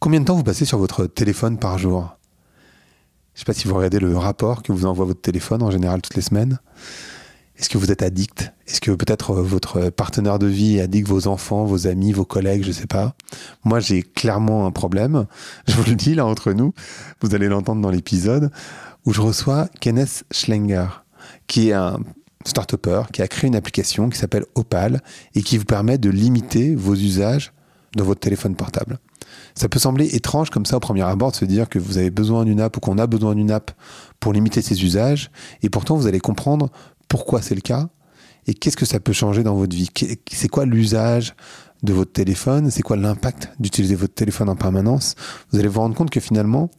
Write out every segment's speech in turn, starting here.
Combien de temps vous passez sur votre téléphone par jour? Je ne sais pas si vous regardez le rapport que vous envoie votre téléphone en général toutes les semaines. Est-ce que vous êtes addict? Est-ce que peut-être votre partenaire de vie est addict, vos enfants, vos amis, vos collègues, je ne sais pas. Moi, j'ai clairement un problème. Je vous le dis là entre nous. Vous allez l'entendre dans l'épisode où je reçois Kenneth Schlenger, qui est un start-upper, qui a créé une application qui s'appelle Opal et qui vous permet de limiter vos usages de votre téléphone portable. Ça peut sembler étrange comme ça au premier abord de se dire que vous avez besoin d'une app ou qu'on a besoin d'une app pour limiter ses usages, et pourtant vous allez comprendre pourquoi c'est le cas et qu'est-ce que ça peut changer dans votre vie. C'est quoi l'usage de votre téléphone? C'est quoi l'impact d'utiliser votre téléphone en permanence? Vous allez vous rendre compte que finalement,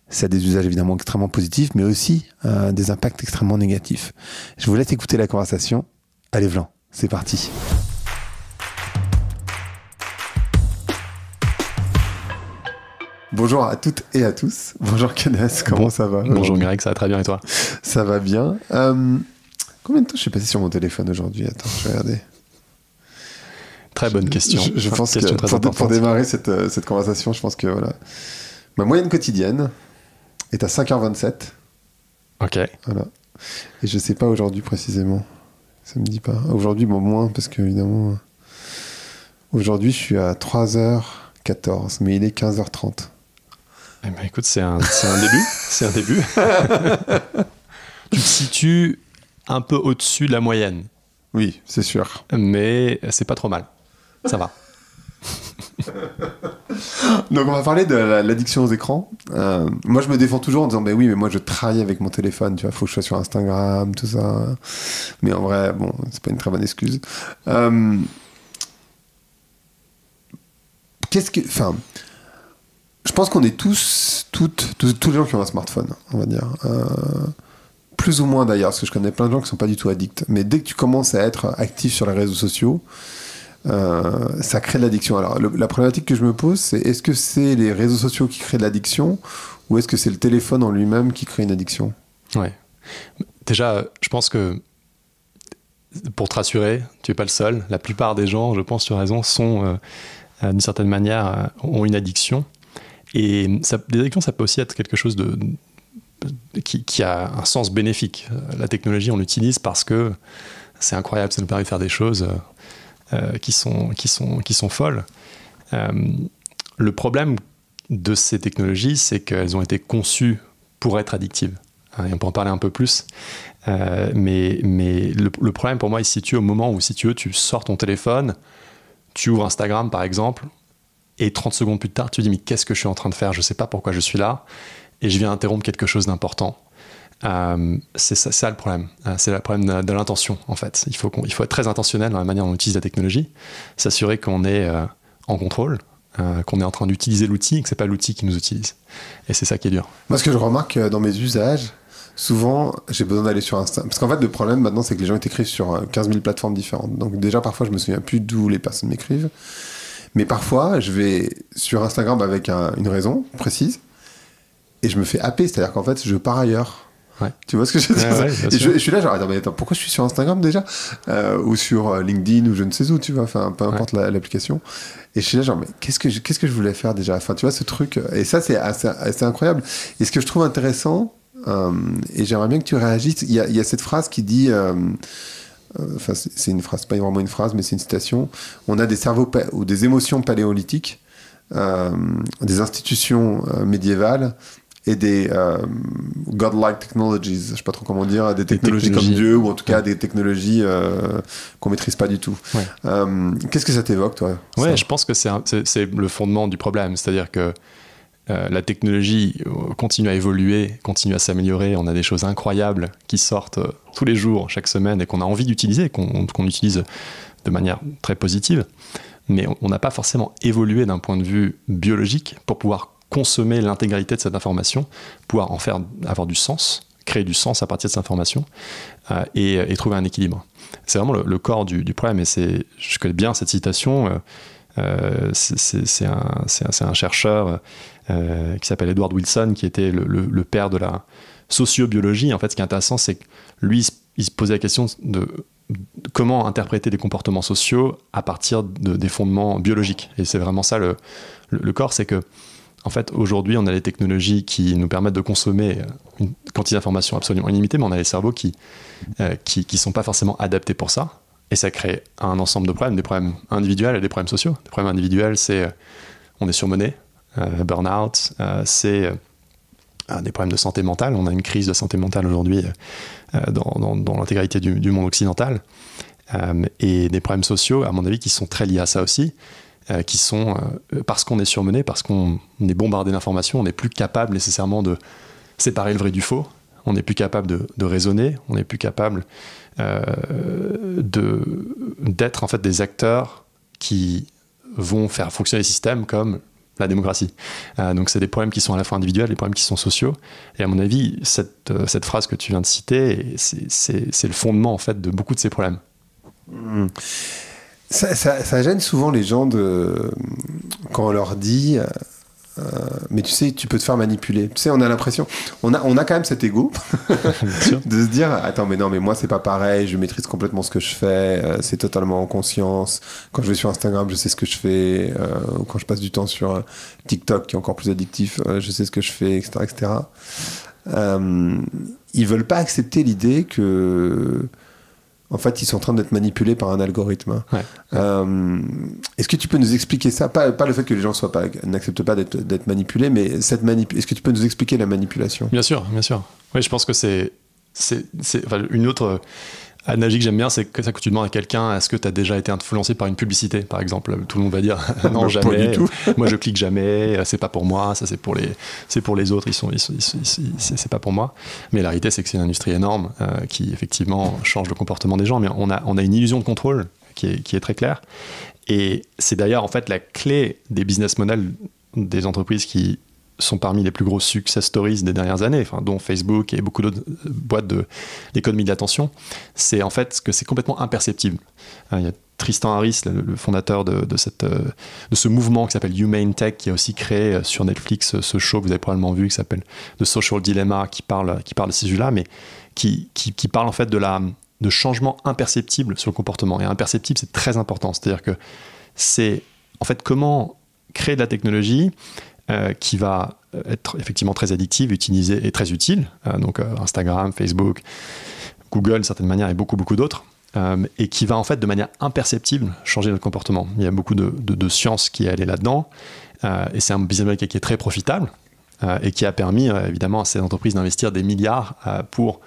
ça a des usages évidemment extrêmement positifs, mais aussi des impacts extrêmement négatifs. Je vous laisse écouter la conversation. Allez, Vlan, c'est parti. Bonjour à toutes et à tous. Bonjour Kenneth, comment ça va? Bonjour Greg, ça va très bien et toi? Ça va bien. Combien de temps je suis passé sur mon téléphone aujourd'hui? Attends, je vais regarder. Très bonne question. Je pense que pour démarrer cette conversation, je pense que voilà. Ma moyenne quotidienne est à 5h27. Ok. Voilà. Et je sais pas aujourd'hui précisément. Ça me dit pas. Aujourd'hui, bon, moins, parce que évidemment, aujourd'hui, je suis à 3h14, mais il est 15h30. Eh ben, écoute, c'est un début. C'est un début. Tu te situes un peu au-dessus de la moyenne. Oui, c'est sûr. Mais c'est pas trop mal. Ça va. Donc on va parler de l'addiction aux écrans. Moi je me défends toujours en disant bah oui mais moi je travaille avec mon téléphone, tu vois, faut que je sois sur Instagram, tout ça. Mais en vrai bon c'est pas une très bonne excuse. Je pense qu'on est tous les gens qui ont un smartphone, on va dire. Plus ou moins d'ailleurs, parce que je connais plein de gens qui sont pas du tout addicts. Mais dès que tu commences à être actif sur les réseaux sociaux, ça crée de l'addiction. Alors la problématique que je me pose, c'est est-ce que c'est les réseaux sociaux qui créent de l'addiction ou est-ce que c'est le téléphone en lui-même qui crée une addiction? Ouais. Déjà, je pense que pour te rassurer, tu es pas le seul. La plupart des gens, je pense, tu as raison, sont d'une certaine manière ont une addiction. Et des addictions, ça peut aussi être quelque chose qui a un sens bénéfique. La technologie, on l'utilise parce que c'est incroyable, ça nous permet de faire des choses qui sont folles. Le problème de ces technologies, c'est qu'elles ont été conçues pour être addictives. Et on peut en parler un peu plus. Mais le problème pour moi, il se situe au moment où, si tu veux, tu sors ton téléphone, tu ouvres Instagram par exemple, et 30 secondes plus tard, tu te dis mais qu'est-ce que je suis en train de faire? Je ne sais pas pourquoi je suis là, et je viens interrompre quelque chose d'important. C'est ça le problème. C'est le problème de l'intention, en fait. Il faut être très intentionnel dans la manière dont on utilise la technologie, s'assurer qu'on est en contrôle, qu'on est en train d'utiliser l'outil et que ce n'est pas l'outil qui nous utilise. Et c'est ça qui est dur. Moi, ce que je remarque dans mes usages, souvent, j'ai besoin d'aller sur Instagram. Parce qu'en fait, le problème maintenant, c'est que les gens t'écrivent sur 15 000 plateformes différentes. Donc déjà, parfois, je me souviens plus d'où les personnes m'écrivent. Mais parfois, je vais sur Instagram avec une raison précise et je me fais happer. C'est-à-dire qu'en fait, je pars ailleurs. Ouais. Tu vois ce que je veux dire? Ouais, et je suis là, genre, attends, pourquoi je suis sur Instagram déjà? Ou sur LinkedIn ou je ne sais où, tu vois, enfin, peu importe l'application. Et je suis là, genre, mais qu'est-ce que je voulais faire déjà? Enfin, tu vois, ce truc. Et ça, c'est assez incroyable. Et ce que je trouve intéressant, et j'aimerais bien que tu réagisses, il y a cette phrase qui dit. Enfin, c'est une phrase, pas vraiment une phrase, mais c'est une citation. On a des cerveaux ou des émotions paléolithiques, des institutions médiévales et des godlike technologies, je sais pas trop comment dire, des technologies comme Dieu, ou en tout cas des technologies qu'on maîtrise pas du tout. Ouais. Qu'est-ce que ça t'évoque, toi? Ouais, je pense que c'est le fondement du problème, c'est-à-dire que la technologie continue à évoluer, continue à s'améliorer. On a des choses incroyables qui sortent tous les jours, chaque semaine, et qu'on a envie d'utiliser, qu'on utilise de manière très positive. Mais on n'a pas forcément évolué d'un point de vue biologique pour pouvoir consommer l'intégralité de cette information, pouvoir avoir du sens, créer du sens à partir de cette information et trouver un équilibre. C'est vraiment le corps du problème. Et je connais bien cette citation. C'est un chercheur qui s'appelle Edward Wilson, qui était le père de la sociobiologie. En fait, ce qui est intéressant, c'est que lui, il se posait la question de comment interpréter des comportements sociaux à partir des fondements biologiques. Et c'est vraiment ça le corps, c'est que, en fait, aujourd'hui, on a les technologies qui nous permettent de consommer une quantité d'informations absolument illimitée, mais on a les cerveaux qui sont pas forcément adaptés pour ça. Et ça crée un ensemble de problèmes, des problèmes individuels et des problèmes sociaux. Les problèmes individuels, c'est on est surmené, burn-out, c'est des problèmes de santé mentale. On a une crise de santé mentale aujourd'hui dans l'intégralité du monde occidental. Et des problèmes sociaux, à mon avis, qui sont très liés à ça aussi, qui sont parce qu'on est surmené, parce qu'on est bombardé d'informations, on n'est plus capable nécessairement de séparer le vrai du faux, on n'est plus capable de raisonner, on n'est plus capable d'être en fait des acteurs qui vont faire fonctionner les systèmes comme la démocratie. Donc c'est des problèmes qui sont à la fois individuels, des problèmes qui sont sociaux. Et à mon avis, cette phrase que tu viens de citer, c'est le fondement en fait de beaucoup de ces problèmes. Ça gêne souvent les gens quand on leur dit mais tu sais, tu peux te faire manipuler. Tu sais, on a l'impression, on a quand même cet ego de se dire attends, mais non, mais moi c'est pas pareil, je maîtrise complètement ce que je fais, c'est totalement en conscience. Quand je vais sur Instagram, je sais ce que je fais, ou quand je passe du temps sur TikTok qui est encore plus addictif, je sais ce que je fais, etc., etc. Ils veulent pas accepter l'idée que en fait, ils sont en train d'être manipulés par un algorithme. Ouais. Est-ce que tu peux nous expliquer ça, pas le fait que les gens n'acceptent pas d'être manipulés, mais est-ce que tu peux nous expliquer la manipulation ? Bien sûr, bien sûr. Oui, je pense que c'est une autre analogie que j'aime bien, c'est que ça, que tu demandes à quelqu'un, est-ce que tu as déjà été influencé par une publicité, par exemple ? Tout le monde va dire non, jamais. Pas du tout. Moi, je clique jamais. C'est pas pour moi. Ça, c'est pour les autres. C'est pas pour moi. Mais la réalité, c'est que c'est une industrie énorme qui effectivement change le comportement des gens. Mais on a une illusion de contrôle qui est très claire. Et c'est d'ailleurs en fait la clé des business models des entreprises qui sont parmi les plus gros success stories des dernières années, dont Facebook et beaucoup d'autres boîtes de l'économie de l'attention. C'est en fait que c'est complètement imperceptible. Il y a Tristan Harris, le fondateur de ce mouvement qui s'appelle Humane Tech, qui a aussi créé sur Netflix ce show que vous avez probablement vu, qui s'appelle The Social Dilemma, qui parle de ces sujets-là, mais qui parle en fait de changements imperceptibles sur le comportement. Et imperceptible, c'est très important. C'est-à-dire que c'est en fait comment créer de la technologie qui va être effectivement très addictive, utilisée et très utile. Donc Instagram, Facebook, Google, d'une certaine manière, et beaucoup d'autres. Et qui va en fait de manière imperceptible changer notre comportement. Il y a beaucoup de science qui est allée là-dedans. Et c'est un business model qui est très profitable et qui a permis évidemment à ces entreprises d'investir des milliards pour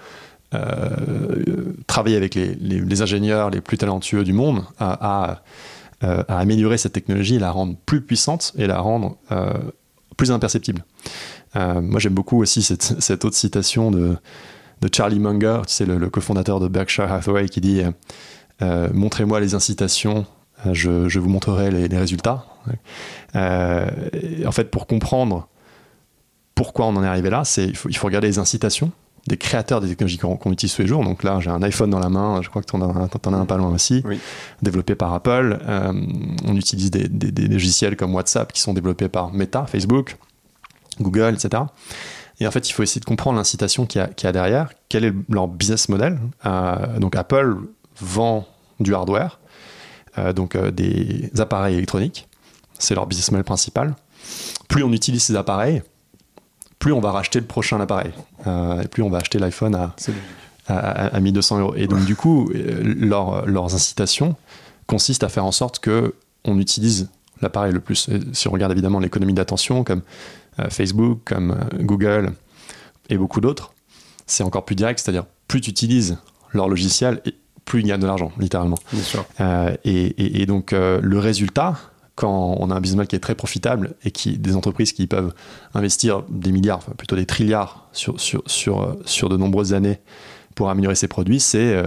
travailler avec les ingénieurs les plus talentueux du monde à améliorer cette technologie, la rendre plus puissante et la rendre plus imperceptible. Moi, j'aime beaucoup aussi cette autre citation de Charlie Munger, tu sais, le cofondateur de Berkshire Hathaway, qui dit montrez-moi les incitations, je vous montrerai les résultats. En fait, pour comprendre pourquoi on en est arrivé là, il faut regarder les incitations des créateurs des technologies qu'on utilise tous les jours. Donc là, j'ai un iPhone dans la main, je crois que tu en as un pas loin aussi, oui. Développé par Apple. On utilise des logiciels comme WhatsApp qui sont développés par Meta, Facebook, Google, etc. Et en fait, il faut essayer de comprendre l'incitation qu'il y a derrière. Quel est leur business model ? Donc Apple vend du hardware, des appareils électroniques. C'est leur business model principal. Plus on utilise ces appareils, plus on va racheter le prochain appareil. Et plus on va acheter l'iPhone à 1200 €. Et donc, du coup, leurs incitations consistent à faire en sorte qu'on utilise l'appareil le plus. Et si on regarde évidemment l'économie d'attention, comme Facebook, comme Google et beaucoup d'autres, c'est encore plus direct, c'est-à-dire plus tu utilises leur logiciel, plus ils gagnent de l'argent, littéralement. Bien sûr. Et donc, le résultat, quand on a un business model qui est très profitable et des entreprises qui peuvent investir des milliards, enfin plutôt des trilliards sur de nombreuses années pour améliorer ses produits, c'est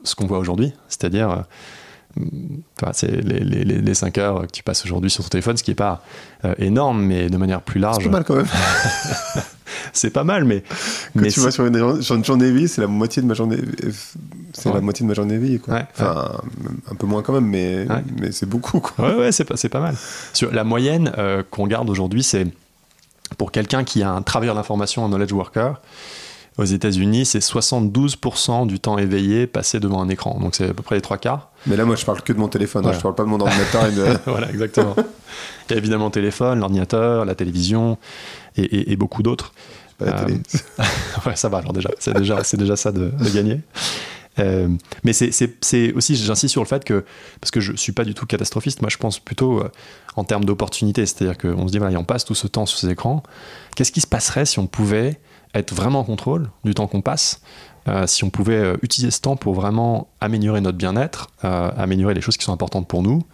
ce qu'on voit aujourd'hui, c'est-à-dire c'est les 5 heures que tu passes aujourd'hui sur ton téléphone, ce qui n'est pas énorme, mais de manière plus large. C'est pas mal quand même. C'est pas mal, mais tu vois sur une journée de vie, c'est la moitié de ma journée. La moitié de ma journée de vie, quoi. Ouais, enfin, un peu moins quand même, mais c'est beaucoup, quoi. Ouais, c'est pas mal. Sur la moyenne qu'on garde aujourd'hui, c'est pour quelqu'un qui a un travailleur d'information, un knowledge worker. Aux États-Unis, c'est 72% du temps éveillé passé devant un écran. Donc c'est à peu près les 3/4. Mais là, moi, je parle que de mon téléphone, voilà. Je parle pas de mon ordinateur. Et de... Voilà, exactement. Il y a évidemment le téléphone, l'ordinateur, la télévision et beaucoup d'autres. Pas la télé. Ouais, ça va, alors déjà. C'est déjà ça de gagner. Mais c'est aussi, j'insiste sur le fait que, parce que je suis pas du tout catastrophiste, moi je pense plutôt en termes d'opportunités, c'est-à-dire qu'on se dit, voilà, on passe tout ce temps sur ces écrans, qu'est-ce qui se passerait si on pouvait être vraiment en contrôle du temps qu'on passe, si on pouvait utiliser ce temps pour vraiment améliorer notre bien-être, améliorer les choses qui sont importantes pour nous.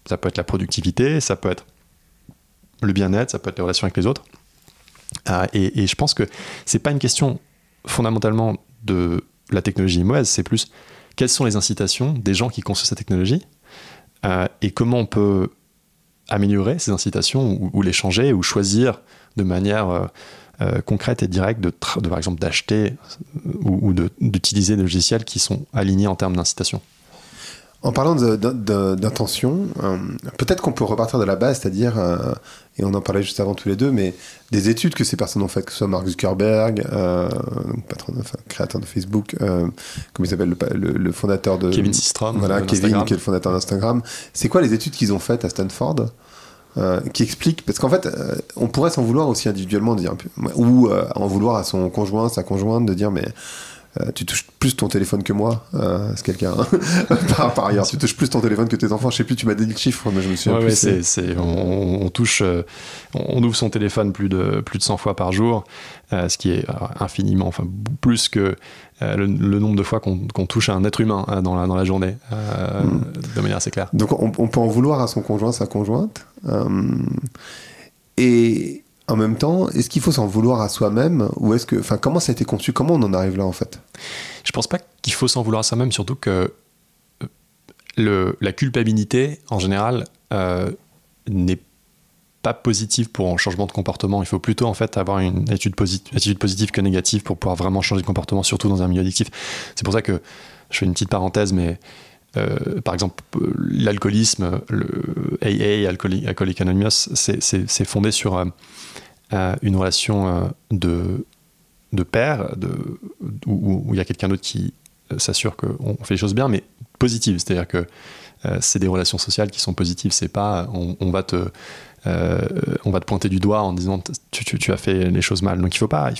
Ça peut être la productivité, ça peut être le bien-être, ça peut être les relations avec les autres. Et je pense que c'est pas une question fondamentalement de la technologie est mauvaise, c'est plus quelles sont les incitations des gens qui construisent cette technologie et comment on peut améliorer ces incitations ou les changer ou choisir de manière concrète et directe de par exemple d'acheter ou d'utiliser des logiciels qui sont alignés en termes d'incitation. En parlant d'intention, peut-être qu'on peut repartir de la base, c'est-à-dire, et on en parlait juste avant tous les deux, mais des études que ces personnes ont faites, que ce soit Mark Zuckerberg, créateur de Facebook, comme il s'appelle, le fondateur de... Kevin Systrom. Voilà, Kevin, qui est le fondateur d'Instagram. C'est quoi les études qu'ils ont faites à Stanford qui expliquent, parce qu'en fait, on pourrait s'en vouloir aussi individuellement, de dire, ou en vouloir à son conjoint, sa conjointe, de dire, mais... tu touches plus ton téléphone que moi, c'est quelqu'un. Par ailleurs, tu touches plus ton téléphone que tes enfants. Je sais plus, tu m'as dit le chiffre, mais je me souviens plus. On touche, on ouvre son téléphone plus de 100 fois par jour, ce qui est infiniment, enfin plus que le nombre de fois qu'on touche un être humain dans la journée, de manière assez claire. Donc on peut en vouloir à son conjoint, sa conjointe, et en même temps, est-ce qu'il faut s'en vouloir à soi-même ou est-ce que, enfin, comment ça a été conçu, comment on en arrive là en fait? Je pense pas qu'il faut s'en vouloir à soi-même, surtout que la culpabilité en général n'est pas positive pour un changement de comportement. Il faut plutôt en fait avoir une attitude positive que négative pour pouvoir vraiment changer de comportement, surtout dans un milieu addictif. C'est pour ça que je fais une petite parenthèse, mais par exemple, l'alcoolisme, le AA, Alcoholics Anonymous, c'est fondé sur une relation de pair, où il y a quelqu'un d'autre qui s'assure qu'on fait les choses bien, mais positive. C'est-à-dire que c'est des relations sociales qui sont positives. C'est pas on va te pointer du doigt en disant tu as fait les choses mal. Donc il faut pas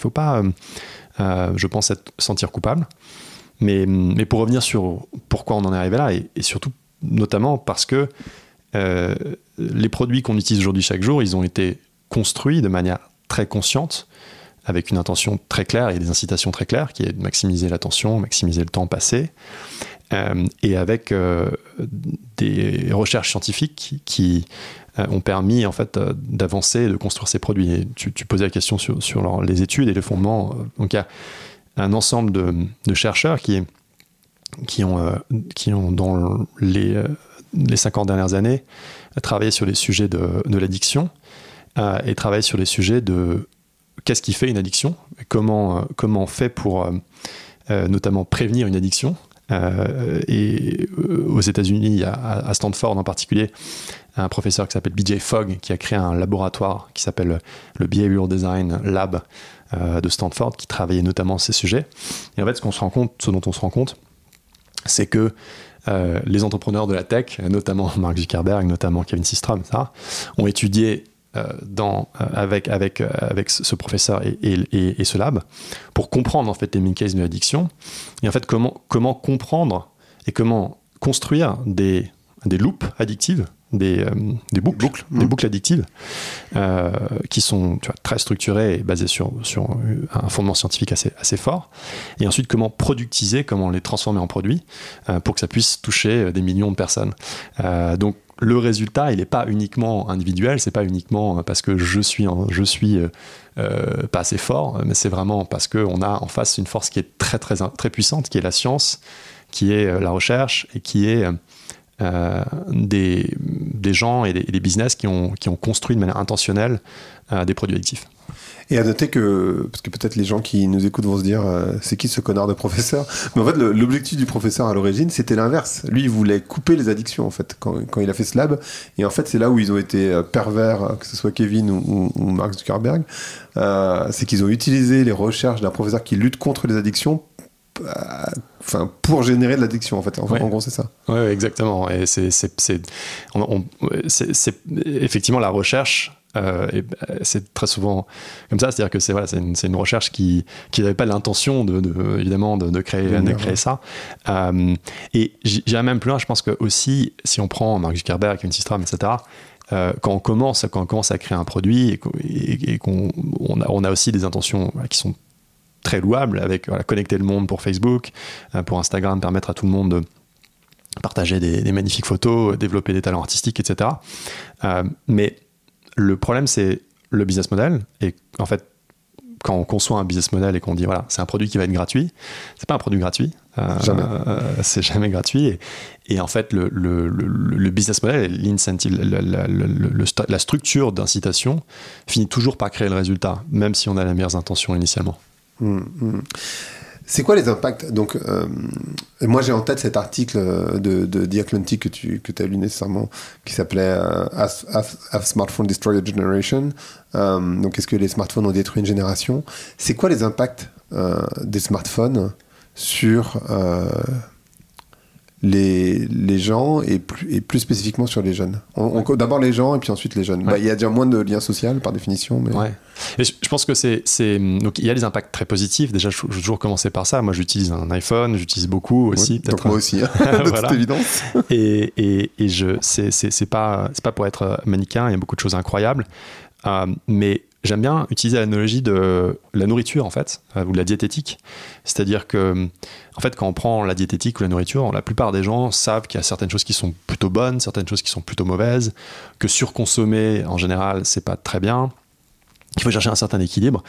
je pense, sentir coupable. Mais pour revenir sur pourquoi on en est arrivé là, et surtout notamment parce que les produits qu'on utilise aujourd'hui chaque jour, ils ont été construits de manière très consciente, avec une intention très claire et des incitations très claires, qui est de maximiser l'attention, maximiser le temps passé, et avec des recherches scientifiques qui ont permis en fait d'avancer, de construire ces produits. Et tu posais la question sur les études et les fondements. Donc il y a un ensemble de chercheurs qui ont dans les 50 dernières années travaillé sur les sujets de l'addiction et travaillé sur les sujets de qu'est-ce qui fait une addiction, comment on fait pour notamment prévenir une addiction. Et aux États-Unis, à Stanford en particulier, un professeur qui s'appelle BJ Fogg qui a créé un laboratoire qui s'appelle le Behavioral Design Lab de Stanford, qui travaillait notamment ces sujets. Et en fait, ce dont on se rend compte, c'est que les entrepreneurs de la tech, notamment Mark Zuckerberg, notamment Kevin Systrom, ont étudié avec ce professeur et ce lab pour comprendre en fait les mécanismes de l'addiction et en fait comment comprendre et comment construire des loops addictives, des boucles addictives qui sont très structurées et basées sur un fondement scientifique assez fort, et ensuite comment productiser, comment les transformer en produits pour que ça puisse toucher des millions de personnes. Donc le résultat, il n'est pas uniquement individuel, c'est pas uniquement parce que je suis pas assez fort, mais c'est vraiment parce qu'on a en face une force qui est très, très, très puissante, qui est la science, qui est la recherche et qui est des gens et des business qui ont construit de manière intentionnelle des produits addictifs. Et à noter que, parce que peut-être les gens qui nous écoutent vont se dire c'est qui ce connard de professeur, mais en fait l'objectif du professeur à l'origine c'était l'inverse. Lui il voulait couper les addictions en fait quand il a fait ce lab, et en fait c'est là où ils ont été pervers, que ce soit Kevin ou Mark Zuckerberg, c'est qu'ils ont utilisé les recherches d'un professeur qui lutte contre les addictions pour générer de l'addiction, en fait. En gros, c'est ça. Oui, exactement. Et c'est effectivement la recherche. C'est très souvent comme ça, c'est-à-dire que c'est une recherche qui n'avait pas l'intention évidemment de créer ça. Et j'irais même plus loin. Je pense que aussi, si on prend Mark Zuckerberg, Kevin Systrom, etc. Quand on commence à créer un produit et qu'on a aussi des intentions qui sont très louables, avec connecter le monde pour Facebook, pour Instagram, permettre à tout le monde de partager des magnifiques photos, développer des talents artistiques, etc. Mais le problème, c'est le business model. Et en fait, quand on conçoit un business model et qu'on dit c'est un produit qui va être gratuit, c'est pas un produit gratuit. Jamais. C'est jamais gratuit. Et en fait, le business model, l'incentive, la structure d'incitation finit toujours par créer le résultat, même si on a les meilleures intentions initialement. C'est quoi les impacts? Donc, moi j'ai en tête cet article de The Atlantic que tu as lu nécessairement, qui s'appelait Have Smartphone Destroy a Generation? Donc, est-ce que les smartphones ont détruit une génération? C'est quoi les impacts des smartphones sur les gens et plus spécifiquement sur les jeunes? D'abord les gens et puis ensuite les jeunes. Il y a déjà moins de liens sociaux par définition. Mais... Ouais. Et je pense que donc il y a des impacts très positifs. Déjà, je veux toujours commencer par ça. Moi, j'utilise un iPhone, j'utilise beaucoup aussi. Donc moi aussi, de toute évidence. Et c'est pas pour être manichéen. Il y a beaucoup de choses incroyables. Mais j'aime bien utiliser l'analogie de la nourriture, en fait, ou de la diététique. C'est-à-dire que, en fait, quand on prend la diététique ou la nourriture, la plupart des gens savent qu'il y a certaines choses qui sont plutôt bonnes, certaines choses qui sont plutôt mauvaises, que surconsommer, en général, c'est pas très bien, qu'il faut chercher un certain équilibre.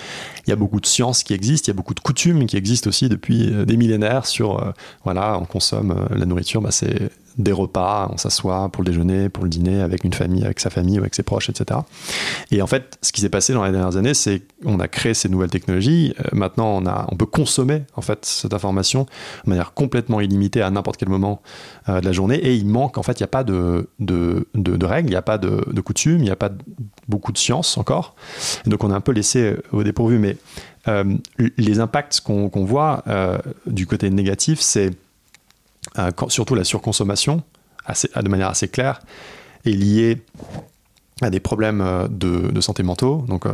Il y a beaucoup de sciences qui existent, il y a beaucoup de coutumes qui existent aussi depuis des millénaires sur, on consomme la nourriture, c'est des repas, on s'assoit pour le déjeuner, pour le dîner, avec une famille, avec sa famille ou avec ses proches, etc. Et en fait, ce qui s'est passé dans les dernières années, c'est qu'on a créé ces nouvelles technologies. Maintenant, on peut consommer en fait cette information de manière complètement illimitée à n'importe quel moment de la journée. Et il manque, en fait, il n'y a pas de règles, il n'y a pas de coutumes, il n'y a pas beaucoup de science encore. Et donc, on est un peu laissé au dépourvu. Mais les impacts qu'on voit du côté négatif, c'est surtout la surconsommation, de manière assez claire, est liée à des problèmes de santé mentaux. Donc,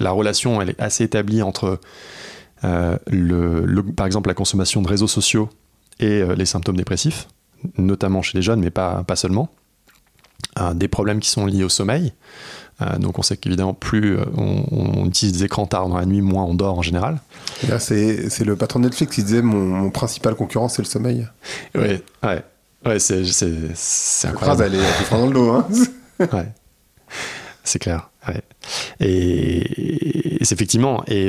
la relation, elle est assez établie entre, par exemple, la consommation de réseaux sociaux et les symptômes dépressifs, notamment chez les jeunes, mais pas seulement. Des problèmes qui sont liés au sommeil. Donc on sait qu'évidemment, plus on utilise des écrans tard dans la nuit, moins on dort en général. Et là, c'est le patron de Netflix qui disait mon principal concurrent, c'est le sommeil. Ouais, c'est incroyable. Phrase, elle est dans le dos. Hein. Ouais, c'est clair. Ouais. Et c'est effectivement. Il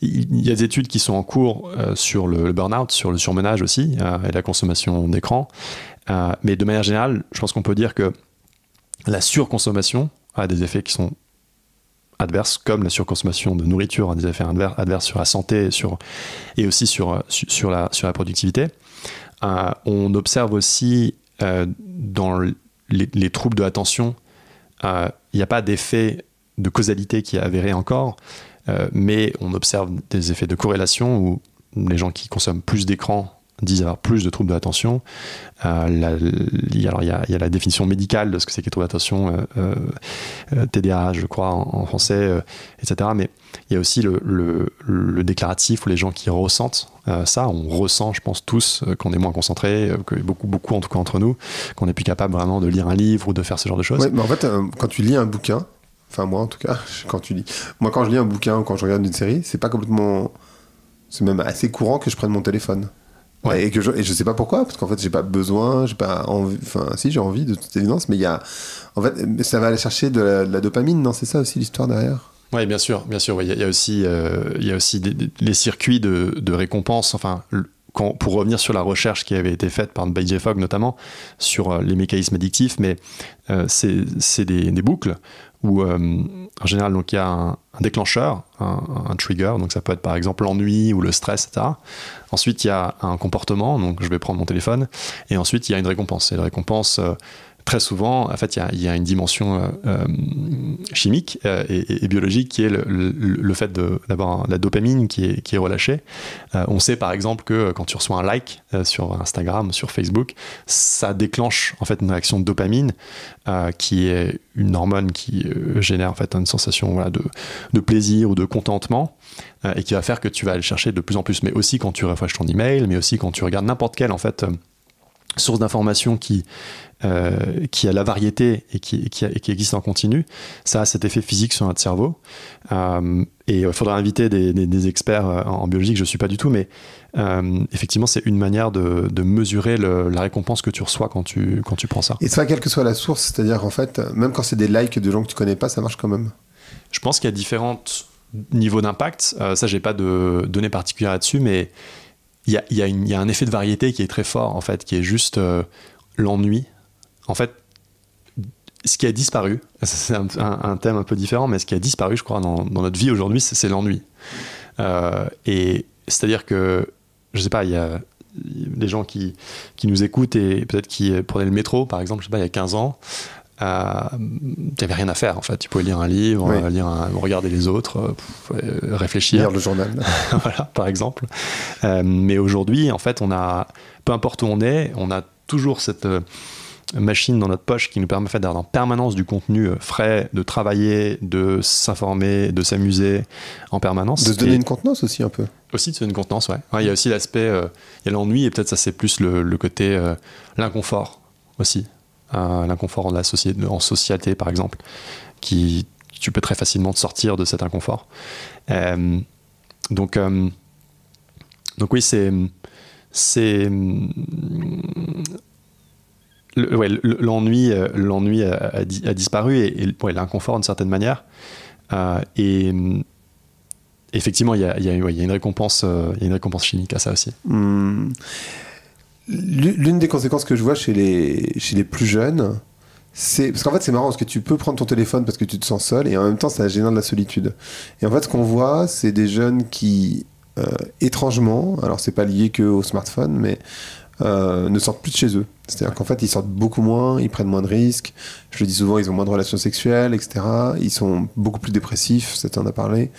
y a des études qui sont en cours sur le burn-out, sur le surmenage aussi, et la consommation d'écran. Mais de manière générale, je pense qu'on peut dire que la surconsommation a des effets qui sont adverses, comme la surconsommation de nourriture a des effets adverses sur la santé et aussi sur la productivité. On observe aussi dans les troubles de l'attention, il n'y a pas d'effet de causalité qui est avéré encore, mais on observe des effets de corrélation où les gens qui consomment plus d'écran disent avoir plus de troubles de l'attention. Il y a la définition médicale de ce que c'est que les troubles d'attention, TDAH, je crois, en français, etc. Mais il y a aussi le déclaratif, où les gens qui ressentent ça. On ressent, je pense, tous qu'on est moins concentré, que beaucoup, en tout cas entre nous, qu'on n'est plus capable vraiment de lire un livre ou de faire ce genre de choses. Oui, mais en fait, quand tu lis un bouquin, enfin moi en tout cas, quand je lis un bouquin ou quand je regarde une série, c'est pas complètement... C'est même assez courant que je prenne mon téléphone. Ouais. Et je sais pas pourquoi, parce qu'en fait j'ai pas besoin, j'ai pas envie, enfin si j'ai envie de toute évidence, mais en fait ça va aller chercher de la dopamine, non? C'est ça aussi l'histoire derrière? Oui, bien sûr. Ouais. Il y a aussi les circuits de récompense, enfin... pour revenir sur la recherche qui avait été faite par BJ Fogg notamment sur les mécanismes addictifs, mais c'est des boucles où en général donc il y a un déclencheur, un trigger, donc ça peut être par exemple l'ennui ou le stress, etc. Ensuite il y a un comportement, donc je vais prendre mon téléphone, et ensuite il y a une récompense. Et la récompense très souvent, en fait, il y a une dimension chimique et biologique qui est le fait d'avoir la dopamine qui est relâchée. On sait par exemple que quand tu reçois un like sur Instagram, sur Facebook, ça déclenche en fait une réaction de dopamine qui est une hormone qui génère en fait une sensation voilà, de plaisir ou de contentement et qui va faire que tu vas aller chercher de plus en plus. Mais aussi quand tu refreshes ton email, mais aussi quand tu regardes n'importe quelle en fait source d'information qui a la variété et qui existe en continu, ça a cet effet physique sur notre cerveau. Et il faudra inviter des experts en biologie, que je ne suis pas du tout, mais effectivement, c'est une manière de mesurer la récompense que tu reçois quand tu prends ça. Et ça, quelle que soit la source, c'est-à-dire, en fait, même quand c'est des likes de gens que tu ne connais pas, ça marche quand même. Je pense qu'il y a différents niveaux d'impact. Ça, je n'ai pas de données particulières là-dessus, mais il y a un effet de variété qui est très fort, en fait, qui est juste l'ennui. En fait, ce qui a disparu, c'est un thème un peu différent, mais ce qui a disparu, je crois, dans notre vie aujourd'hui, c'est l'ennui. Et c'est-à-dire que, je sais pas, il y a des gens qui nous écoutent et peut-être qui prenaient le métro, par exemple, je sais pas, il y a 15 ans, tu n'avais rien à faire, en fait. Tu pouvais lire un livre, oui. Regarder les autres, réfléchir. Lire le journal. Voilà, par exemple. Mais aujourd'hui, en fait, peu importe où on est, on a toujours cette machine dans notre poche qui nous permet d'avoir en permanence du contenu frais, de travailler, de s'informer, de s'amuser en permanence. De se donner une contenance aussi un peu. Aussi de se donner une contenance, ouais. Il y a aussi l'aspect, il y a l'ennui et peut-être ça c'est plus le côté, l'inconfort aussi. L'inconfort en société par exemple, tu peux très facilement te sortir de cet inconfort. Donc oui, l'ennui a disparu et l'inconfort d'une certaine manière. Et effectivement, il y a une récompense chimique à ça aussi. L'une des conséquences que je vois chez les plus jeunes, c'est parce qu'en fait c'est marrant parce que tu peux prendre ton téléphone parce que tu te sens seul et en même temps ça génère de la solitude. Et en fait ce qu'on voit, c'est des jeunes qui étrangement, alors c'est pas lié que au smartphone, mais ne sortent plus de chez eux. C'est-à-dire qu'en fait, ils sortent beaucoup moins, ils prennent moins de risques. Je le dis souvent, ils ont moins de relations sexuelles, etc. Ils sont beaucoup plus dépressifs, ça t'en a parlé.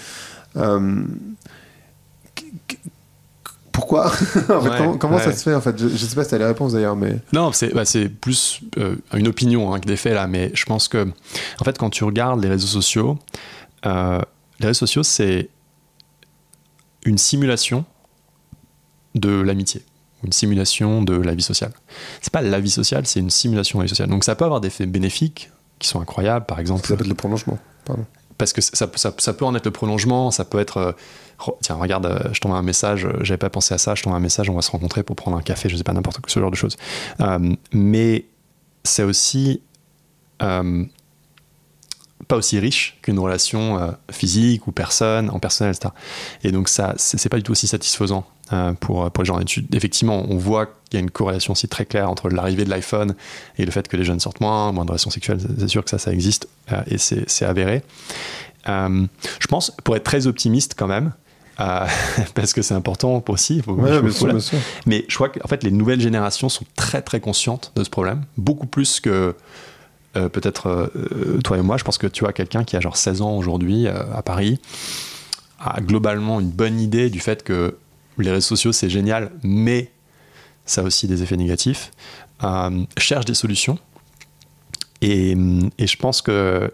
Pourquoi en fait, comment ça se fait en fait je sais pas si tu as les réponses d'ailleurs, mais... Non, c'est plus une opinion que des faits là, mais je pense que en fait, quand tu regardes les réseaux sociaux, c'est une simulation de l'amitié. Une simulation de la vie sociale. C'est pas la vie sociale, c'est une simulation de la vie sociale. Donc ça peut avoir des effets bénéfiques qui sont incroyables, par exemple. Ça peut être le prolongement, pardon. Parce que ça peut en être le prolongement, ça peut être... tiens, regarde, je t'envoie un message, j'avais pas pensé à ça, je t'envoie un message, on va se rencontrer pour prendre un café, je sais pas, n'importe quoi, ce genre de choses. Mais c'est aussi... pas aussi riche qu'une relation physique ou en personnel, etc. Et donc ça, c'est pas du tout aussi satisfaisant pour les gens. Effectivement, on voit qu'il y a une corrélation aussi très claire entre l'arrivée de l'iPhone et le fait que les jeunes sortent moins de relations sexuelles. C'est sûr que ça existe et c'est avéré. Je pense, pour être très optimiste quand même, parce que c'est important aussi. Bien sûr. Mais je crois qu'en fait, les nouvelles générations sont très très conscientes de ce problème, beaucoup plus que peut-être toi et moi. Je pense que tu vois quelqu'un qui a genre 16 ans aujourd'hui à Paris a globalement une bonne idée du fait que les réseaux sociaux c'est génial, mais ça a aussi des effets négatifs, cherche des solutions et je pense que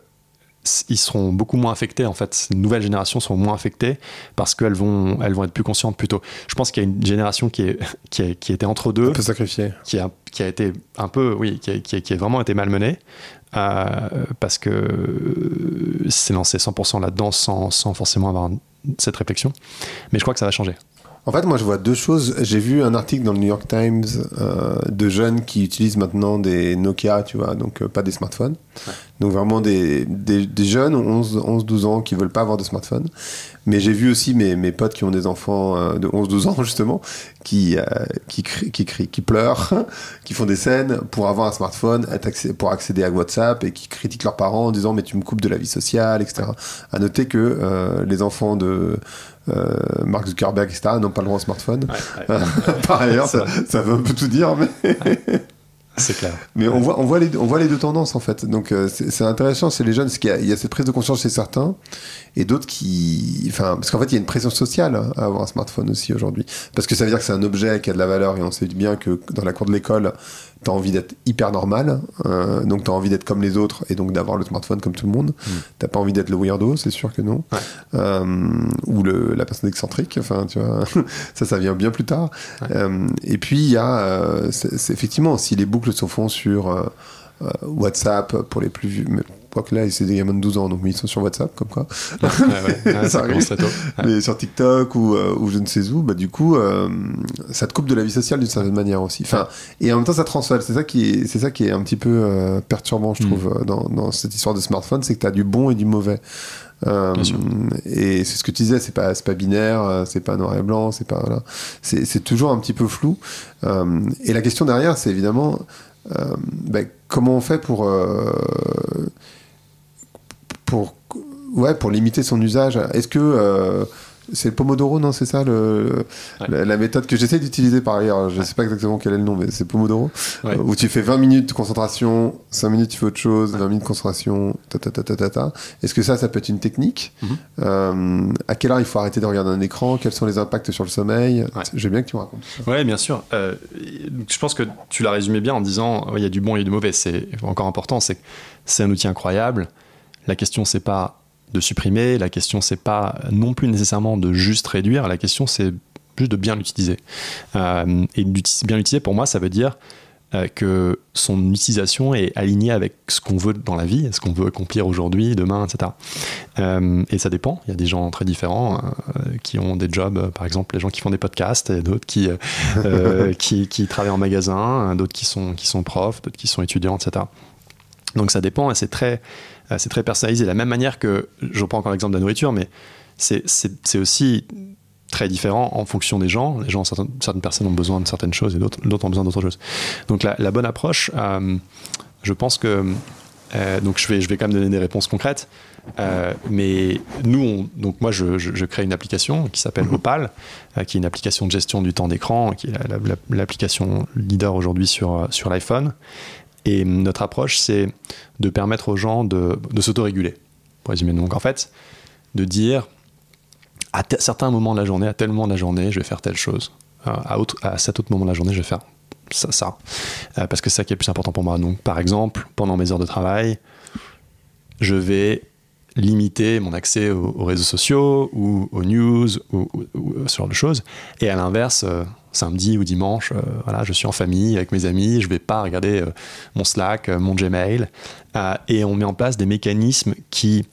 ils seront beaucoup moins affectés en fait. Ces nouvelles générations sont moins affectées parce qu'elles vont être plus conscientes plus tôt. Je pense qu'il y a une génération qui était entre deux, un peu sacrifiée, qui a été un peu, oui, qui a vraiment été malmenée parce que c'est lancé 100% là-dedans sans forcément avoir cette réflexion. Mais je crois que ça va changer. En fait, moi, je vois deux choses. J'ai vu un article dans le New York Times de jeunes qui utilisent maintenant des Nokia, tu vois, donc pas des smartphones. Ouais. Donc vraiment des jeunes, 11-12 ans, qui veulent pas avoir de smartphone. Mais j'ai vu aussi mes potes qui ont des enfants de 11-12 ans, justement, qui crient, qui pleurent, qui font des scènes pour avoir un smartphone, pour accéder à WhatsApp, et qui critiquent leurs parents en disant « mais tu me coupes de la vie sociale », etc. À noter que les enfants de... Mark Zuckerberg, etc., n'ont pas le droit au smartphone. Ouais. Par ailleurs, ça veut un peu tout dire, mais... C'est clair. Mais on voit les deux tendances en fait. Donc c'est intéressant, c'est les jeunes, parce qu'il y a cette prise de conscience chez certains et d'autres parce qu'en fait il y a une pression sociale à avoir un smartphone aussi aujourd'hui. Parce que ça veut dire que c'est un objet qui a de la valeur et on sait bien que dans la cour de l'école, t'as envie d'être hyper normal, donc t'as envie d'être comme les autres et donc d'avoir le smartphone comme tout le monde. T'as pas envie d'être le weirdo, c'est sûr que non. Ou la personne excentrique, enfin tu vois, ça vient bien plus tard. Et puis il y a, c'est effectivement, si les boucles se font sur WhatsApp pour les plus vieux, mais quoique là c'est des gamins de 12 ans, donc ils sont sur WhatsApp comme quoi. Ça commence très tôt. Mais sur TikTok ou je ne sais où, bah du coup ça te coupe de la vie sociale d'une certaine manière aussi. Enfin, et en même temps ça transvale. C'est ça qui est un petit peu perturbant, je trouve, dans cette histoire de smartphone, c'est que tu as du bon et du mauvais. Et c'est ce que tu disais, c'est pas binaire, c'est pas noir et blanc, c'est toujours un petit peu flou. Et la question derrière, c'est évidemment comment on fait pour limiter son usage. Est-ce que c'est le Pomodoro, non, c'est ça la méthode que j'essaie d'utiliser par ailleurs, je sais pas exactement quel est le nom, mais c'est Pomodoro, où tu fais 20 minutes de concentration, 5 minutes tu fais autre chose, 20 minutes de concentration, Est-ce que ça peut être une technique? À quelle heure il faut arrêter de regarder un écran? Quels sont les impacts sur le sommeil? Je veux bien que tu me racontes ça. Oui, bien sûr. Je pense que tu l'as résumé bien en disant il y a du bon et du mauvais. C'est encore important, c'est un outil incroyable. La question, c'est pas de supprimer, la question c'est pas non plus nécessairement de juste réduire, la question c'est juste de bien l'utiliser. Et bien l'utiliser, pour moi, ça veut dire que son utilisation est alignée avec ce qu'on veut dans la vie, ce qu'on veut accomplir aujourd'hui, demain, etc. Et ça dépend, il y a des gens très différents qui ont des jobs, par exemple les gens qui font des podcasts, et d'autres qui travaillent en magasin, d'autres qui sont profs, d'autres qui sont étudiants, etc. Donc ça dépend et c'est très personnalisé. De la même manière que, je reprends encore l'exemple de la nourriture, mais c'est aussi très différent en fonction des gens. Certaines personnes ont besoin de certaines choses et d'autres ont besoin d'autres choses. Donc la bonne approche, je pense que... donc je vais quand même donner des réponses concrètes. Mais donc moi je crée une application qui s'appelle Opal, qui est une application de gestion du temps d'écran, qui est l'application leader aujourd'hui sur l'iPhone. Et notre approche, c'est de permettre aux gens de s'autoréguler, pour résumer. Donc en fait, de dire à certains moments de la journée, à tel moment de la journée, je vais faire telle chose. À cet autre moment de la journée, je vais faire ça. Parce que c'est ça qui est le plus important pour moi. Donc par exemple, pendant mes heures de travail, je vais limiter mon accès aux réseaux sociaux ou aux news ou ce genre de choses. Et à l'inverse, samedi ou dimanche, je suis en famille avec mes amis, je ne vais pas regarder mon Slack, mon Gmail. Et on met en place des mécanismes qui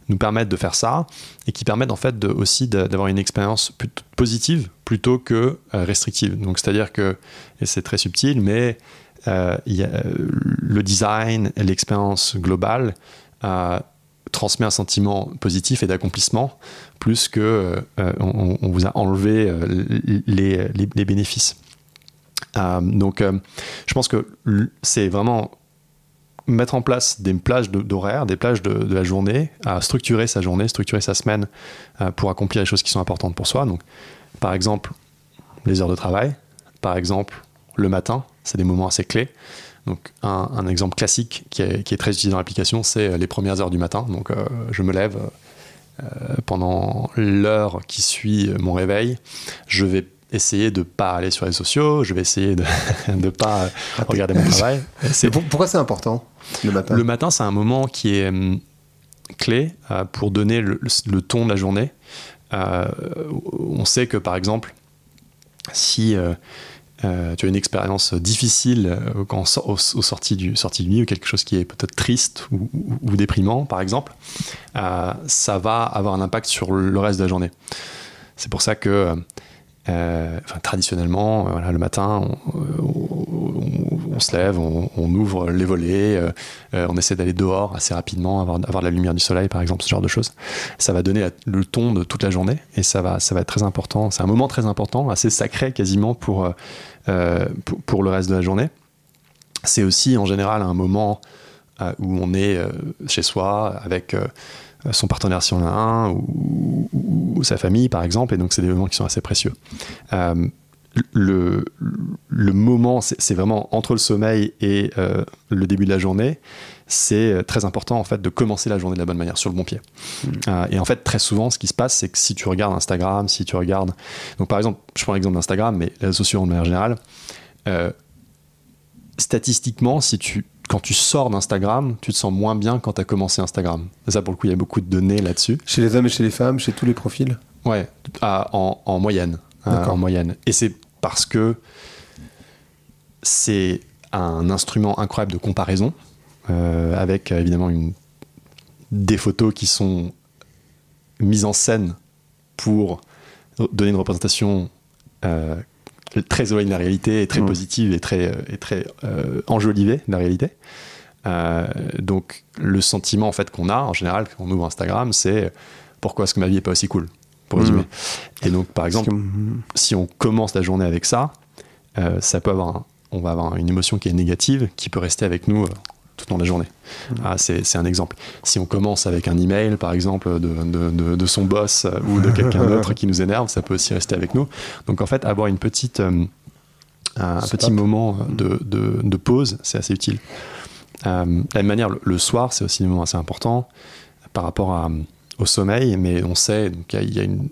nous permettent de faire ça et qui permettent en fait aussi d'avoir une expérience positive plutôt que restrictive. Donc c'est-à-dire que, et c'est très subtil, mais il y a, le design, l'expérience globale transmet un sentiment positif et d'accomplissement plus que on vous a enlevé les bénéfices. Donc je pense que c'est vraiment mettre en place des plages d'horaire, des plages de la journée, à structurer sa journée, structurer sa semaine pour accomplir les choses qui sont importantes pour soi. Donc par exemple les heures de travail, par exemple le matin, c'est des moments assez clés. Donc un exemple classique qui est très utilisé dans l'application, c'est les premières heures du matin. Donc je me lève pendant l'heure qui suit mon réveil. Je vais essayer de ne pas aller sur les réseaux sociaux, je vais essayer de ne pas regarder mon travail. Pourquoi c'est important, le matin ? Le matin, c'est un moment qui est clé pour donner le ton de la journée. On sait que, par exemple, si... tu as une expérience difficile au sortie du lit ou quelque chose qui est peut-être triste ou déprimant, par exemple, ça va avoir un impact sur le reste de la journée. C'est pour ça que traditionnellement, le matin, on se lève, on ouvre les volets, on essaie d'aller dehors assez rapidement, avoir la lumière du soleil, par exemple, ce genre de choses. Ça va donner le ton de toute la journée et ça va être très important. C'est un moment très important, assez sacré quasiment pour le reste de la journée. C'est aussi en général un moment où on est chez soi avec son partenaire si on en a un ou sa famille par exemple, et donc c'est des moments qui sont assez précieux. le moment, c'est vraiment entre le sommeil et le début de la journée, c'est très important en fait de commencer la journée de la bonne manière, sur le bon pied. Et en fait, très souvent, ce qui se passe, c'est que si tu regardes Instagram, si tu regardes... Donc par exemple, je prends l'exemple d'Instagram, mais les réseaux sociaux de manière générale, statistiquement, quand tu sors d'Instagram, tu te sens moins bien quand tu as commencé Instagram. Et ça, pour le coup, il y a beaucoup de données là-dessus. Chez les hommes et chez les femmes, chez tous les profils? Ouais, en moyenne. En moyenne. Et c'est parce que c'est un instrument incroyable de comparaison, avec évidemment des photos qui sont mises en scène pour donner une représentation très éloignée de la réalité, et très positive et très enjolivée de la réalité. Donc le sentiment en fait qu'on a en général quand on ouvre Instagram, c'est pourquoi est-ce que ma vie n'est pas aussi cool, pour résumer. Et donc par exemple, si on commence la journée avec ça, ça peut on va avoir une émotion qui est négative, qui peut rester avec nous tout au long de la journée. C'est un exemple. Si on commence avec un email, par exemple, de son boss ou de quelqu'un d'autre qui nous énerve, ça peut aussi rester avec nous. Donc en fait, avoir un petit moment de pause, c'est assez utile. De la même manière, le soir, c'est aussi un moment assez important par rapport au sommeil, mais on sait qu'il y a une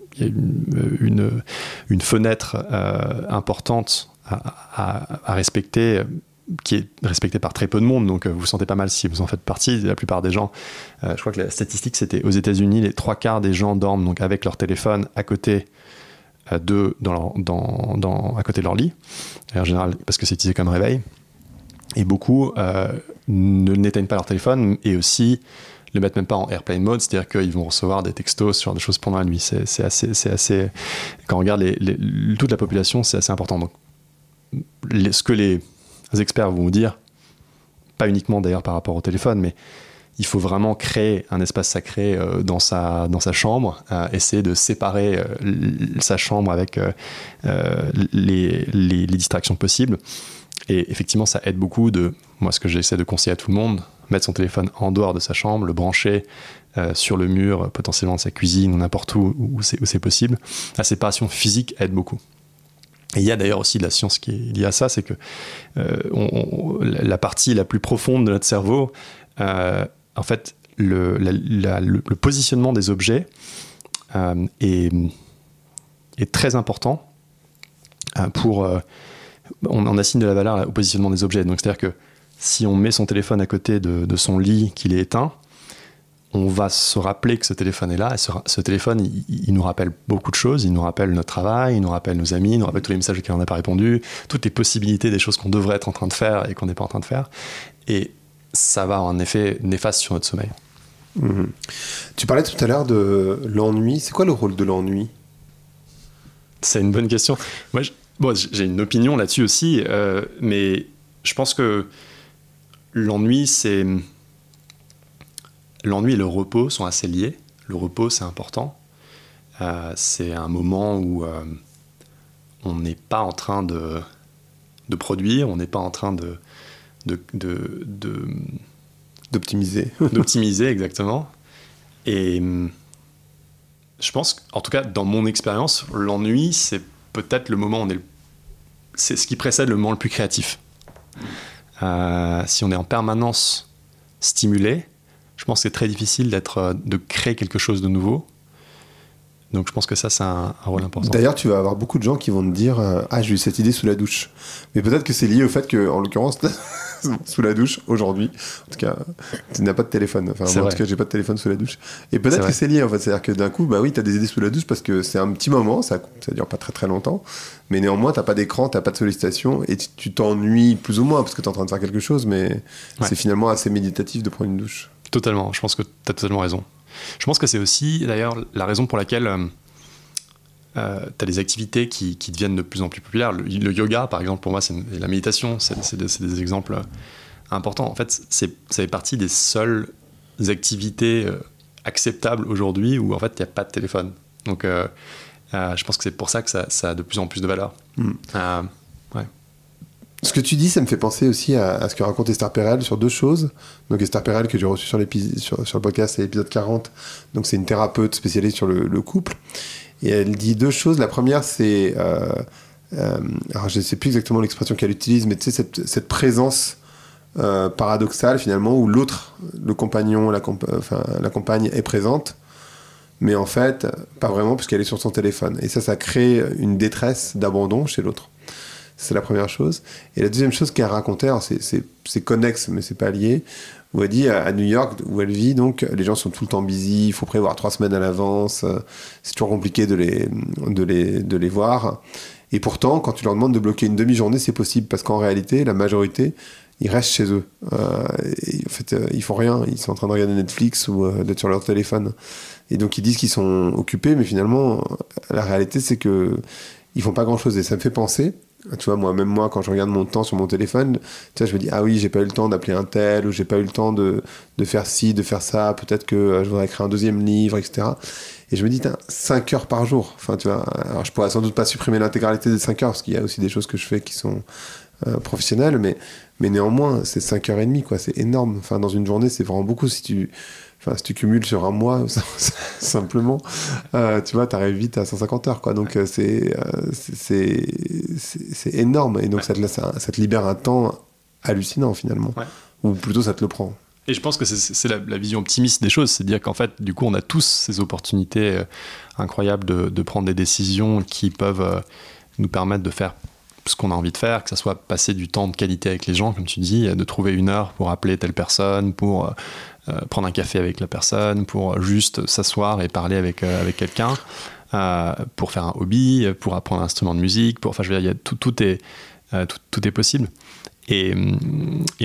fenêtre importante à respecter, qui est respectée par très peu de monde, donc vous vous sentez pas mal si vous en faites partie. La plupart des gens, je crois que la statistique, c'était aux États-Unis, les 3/4 des gens dorment donc avec leur téléphone à côté à côté de leur lit, en général parce que c'est utilisé comme réveil. Et beaucoup n'éteignent pas leur téléphone, et aussi le mettent même pas en airplane mode, c'est-à-dire qu'ils vont recevoir des textos sur des choses pendant la nuit. C'est assez. Quand on regarde toute la population, c'est assez important. Donc, ce que les experts vont vous dire, pas uniquement d'ailleurs par rapport au téléphone, mais il faut vraiment créer un espace sacré dans sa chambre, essayer de séparer sa chambre avec les distractions possibles. Et effectivement, ça aide beaucoup moi, ce que j'essaie de conseiller à tout le monde, mettre son téléphone en dehors de sa chambre, le brancher sur le mur, potentiellement de sa cuisine ou n'importe où c'est possible. La séparation physique aide beaucoup. Et il y a d'ailleurs aussi de la science qui est liée à ça, c'est que la partie la plus profonde de notre cerveau, en fait, le positionnement des objets est très important pour... on assigne de la valeur au positionnement des objets. Donc c'est-à-dire que si on met son téléphone à côté de son lit, qu'il est éteint, on va se rappeler que ce téléphone est là, et ce téléphone, il nous rappelle beaucoup de choses. Il nous rappelle notre travail, il nous rappelle nos amis, il nous rappelle tous les messages auxquels on n'a pas répondu, toutes les possibilités des choses qu'on devrait être en train de faire et qu'on n'est pas en train de faire. Et ça va avoir un effet néfaste sur notre sommeil. Tu parlais tout à l'heure de l'ennui. C'est quoi le rôle de l'ennui? C'est une bonne question. Moi, j'ai une opinion là-dessus aussi, mais je pense que l'ennui et le repos sont assez liés. Le repos, c'est important. C'est un moment où on n'est pas en train de produire, on n'est pas en train d'optimiser. D'optimiser, exactement. Et je pense, en tout cas, dans mon expérience, l'ennui, c'est peut-être le moment où c'est ce qui précède le moment le plus créatif. Si on est en permanence stimulé, je pense que c'est très difficile de créer quelque chose de nouveau. Donc je pense que ça, c'est un rôle important. D'ailleurs, tu vas avoir beaucoup de gens qui vont te dire j'ai eu cette idée sous la douche. Mais peut-être que c'est lié au fait que, en l'occurrence, sous la douche, aujourd'hui, en tout cas, tu n'as pas de téléphone. Enfin, moi, en tout cas, j'ai pas de téléphone sous la douche. Et peut-être que c'est lié, en fait. C'est-à-dire que d'un coup, oui, tu as des idées sous la douche parce que c'est un petit moment, ça dure pas très très longtemps. Mais néanmoins, t'as pas d'écran, t'as pas de sollicitation et tu t'ennuies plus ou moins parce que t'es en train de faire quelque chose, mais c'est finalement assez méditatif de prendre une douche. Totalement, je pense que tu as totalement raison. Je pense que c'est aussi, d'ailleurs, la raison pour laquelle tu as des activités qui deviennent de plus en plus populaires. Le yoga, par exemple, pour moi, et la méditation, c'est des exemples importants. En fait, ça fait partie des seules activités acceptables aujourd'hui où, en fait, il n'y a pas de téléphone. Donc, je pense que c'est pour ça que ça a de plus en plus de valeur. Ouais. Ce que tu dis, ça me fait penser aussi à ce que raconte Esther Perel sur deux choses. Donc Esther Perel, que j'ai reçue sur le podcast, c'est l'épisode 40. Donc c'est une thérapeute spécialisée sur le couple. Et elle dit deux choses. La première, c'est alors je ne sais plus exactement l'expression qu'elle utilise, mais tu sais, cette présence paradoxale finalement, où l'autre, le compagnon, la compagne est présente, mais en fait, pas vraiment, puisqu'elle est sur son téléphone. Et ça crée une détresse d'abandon chez l'autre. C'est la première chose. Et la deuxième chose qu'elle racontait, c'est connexe, mais c'est pas lié, où elle dit à New York, où elle vit, donc les gens sont tout le temps busy, il faut prévoir 3 semaines à l'avance, c'est toujours compliqué de les voir. Et pourtant, quand tu leur demandes de bloquer une demi-journée, c'est possible, parce qu'en réalité, la majorité, ils restent chez eux. Et en fait, ils font rien, ils sont en train de regarder Netflix ou d'être sur leur téléphone. Et donc ils disent qu'ils sont occupés, mais finalement, la réalité, c'est que ils font pas grand-chose. Et ça me fait penser, tu vois, moi, quand je regarde mon temps sur mon téléphone, tu vois, je me dis, ah oui, j'ai pas eu le temps d'appeler un tel, ou j'ai pas eu le temps de faire ci, de faire ça, peut-être que je voudrais écrire un 2e livre, etc. Et je me dis, 5 heures par jour. Enfin, tu vois, alors je pourrais sans doute pas supprimer l'intégralité des 5 heures, parce qu'il y a aussi des choses que je fais qui sont professionnelles, mais néanmoins, c'est 5h30, quoi. C'est énorme. Enfin, dans une journée, c'est vraiment beaucoup. Si tu cumules sur un mois, simplement, tu vois, t'arrives vite à 150 heures, quoi. Donc, c'est énorme. Et donc, ça te libère un temps hallucinant, finalement. Ouais. Ou plutôt, ça te le prend. Et je pense que c'est la vision optimiste des choses. C'est-à-dire qu'en fait, du coup, on a tous ces opportunités incroyables de prendre des décisions qui peuvent nous permettre de faire ce qu'on a envie de faire, que ça soit passer du temps de qualité avec les gens, comme tu dis, de trouver 1 heure pour appeler telle personne, pour prendre un café avec la personne, pour juste s'asseoir et parler avec quelqu'un, pour faire un hobby, pour apprendre un instrument de musique, enfin, je veux dire, tout est possible. Et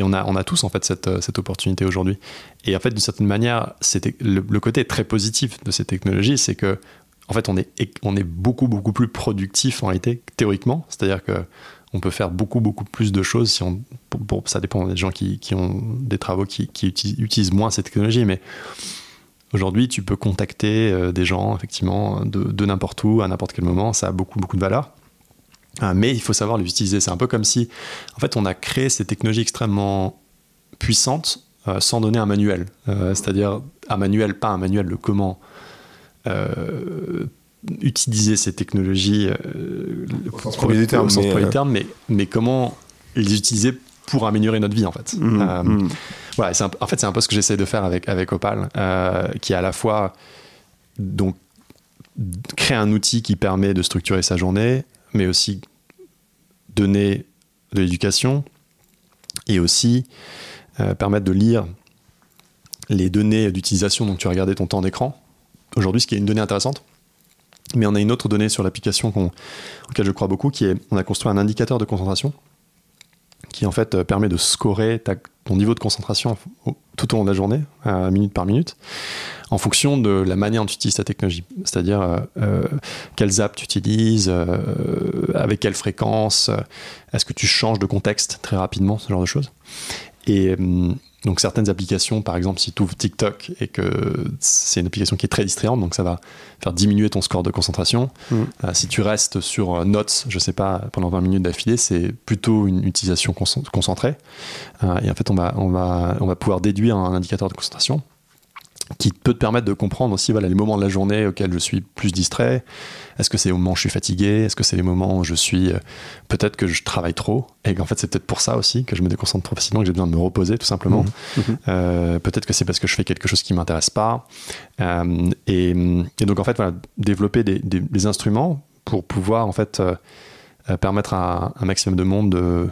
on a tous en fait cette opportunité aujourd'hui. Et en fait, d'une certaine manière, le côté très positif de ces technologies, c'est que en fait, on est beaucoup, beaucoup plus productif en réalité, théoriquement. C'est-à-dire qu'on peut faire beaucoup, beaucoup plus de choses. Ça dépend des gens qui ont des travaux qui utilisent moins ces technologies. Mais aujourd'hui, tu peux contacter des gens, effectivement, de n'importe où, à n'importe quel moment. Ça a beaucoup, beaucoup de valeur. Mais il faut savoir les utiliser. C'est un peu comme si, en fait, on a créé ces technologies extrêmement puissantes sans donner un manuel. C'est-à-dire un manuel, pas un manuel de comment utiliser ces technologies au sens premier du terme, mais comment les utiliser pour améliorer notre vie, en fait. Voilà, en fait, c'est un peu ce que j'essaie de faire avec Opal, qui à la fois donc, crée un outil qui permet de structurer sa journée, mais aussi donner de l'éducation et aussi permettre de lire les données d'utilisation. Donc tu as regardé ton temps d'écran aujourd'hui, ce qui est une donnée intéressante, mais on a une autre donnée sur l'application auquel je crois beaucoup, qui est, on a construit un indicateur de concentration qui en fait permet de scorer ton niveau de concentration tout au long de la journée, minute par minute, en fonction de la manière dont tu utilises ta technologie. C'est-à-dire quelles apps tu utilises, avec quelle fréquence, est-ce que tu changes de contexte très rapidement, ce genre de choses. Et donc certaines applications, par exemple si tu ouvres TikTok et que c'est une application qui est très distrayante, donc ça va faire diminuer ton score de concentration. Si tu restes sur Notes, je sais pas, pendant 20 minutes d'affilée, c'est plutôt une utilisation concentrée. Et en fait on va pouvoir déduire un indicateur de concentration qui peut te permettre de comprendre aussi les moments de la journée auxquels je suis plus distrait. Est-ce que c'est les moments où je suis fatigué? Est-ce que c'est les moments où je suis... peut-être que je travaille trop, et qu'en fait c'est peut-être pour ça aussi que je me déconcentre trop facilement, que j'ai besoin de me reposer tout simplement. Peut-être que c'est parce que je fais quelque chose qui ne m'intéresse pas. Et donc en fait, voilà, développer des instruments pour pouvoir en fait permettre à un maximum de monde de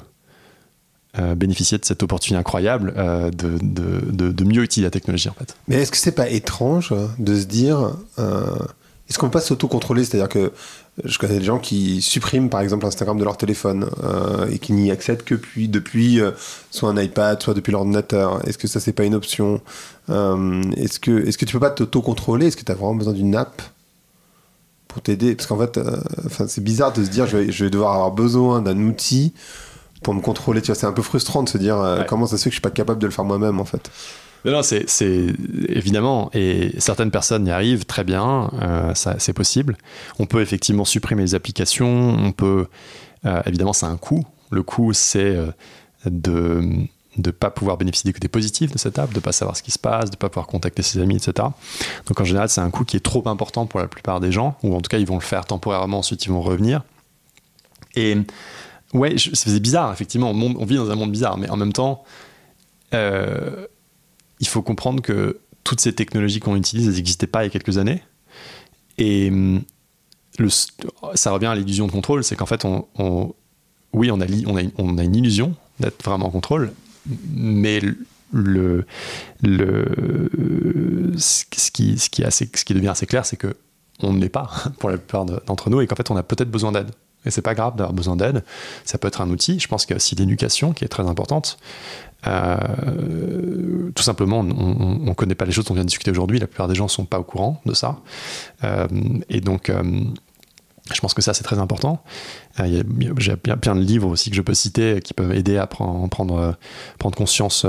bénéficier de cette opportunité incroyable de mieux utiliser la technologie en fait. Mais est-ce que c'est pas étrange de se dire est-ce qu'on peut pas s'auto-contrôler? C'est-à-dire que je connais des gens qui suppriment par exemple Instagram de leur téléphone et qui n'y accèdent que depuis soit un iPad, soit depuis l'ordinateur. Est-ce que ça c'est pas une option? Est-ce que tu peux pas t'auto-contrôler? Est-ce que tu as vraiment besoin d'une app pour t'aider? Parce qu'en fait c'est bizarre de se dire je vais devoir avoir besoin d'un outil pour me contrôler, tu vois, c'est un peu frustrant de se dire comment ça se fait que je suis pas capable de le faire moi-même en fait. Non, c'est évidemment, et certaines personnes y arrivent très bien, c'est possible. On peut effectivement supprimer les applications, on peut, évidemment c'est un coût. Le coût c'est de ne pas pouvoir bénéficier des côtés positifs de cette app, de ne pas savoir ce qui se passe, de ne pas pouvoir contacter ses amis, etc. Donc en général c'est un coût qui est trop important pour la plupart des gens, ou en tout cas ils vont le faire temporairement, ensuite ils vont revenir. Et ouais, c'est bizarre, effectivement. On vit dans un monde bizarre, mais en même temps, il faut comprendre que toutes ces technologies qu'on utilise, elles n'existaient pas il y a quelques années. Et ça revient à l'illusion de contrôle, c'est qu'en fait, on a une illusion d'être vraiment en contrôle, mais ce qui devient assez clair, c'est que on ne l'est pas pour la plupart d'entre nous, et qu'en fait, on a peut-être besoin d'aide. Et c'est pas grave d'avoir besoin d'aide. Ça peut être un outil. Je pense qu'il y a aussi l'éducation qui est très importante. Tout simplement, on ne connaît pas les choses dont on vient de discuter aujourd'hui. La plupart des gens ne sont pas au courant de ça. Et donc, je pense que ça, c'est très important. J'ai plein de livres aussi que je peux citer qui peuvent aider à prendre conscience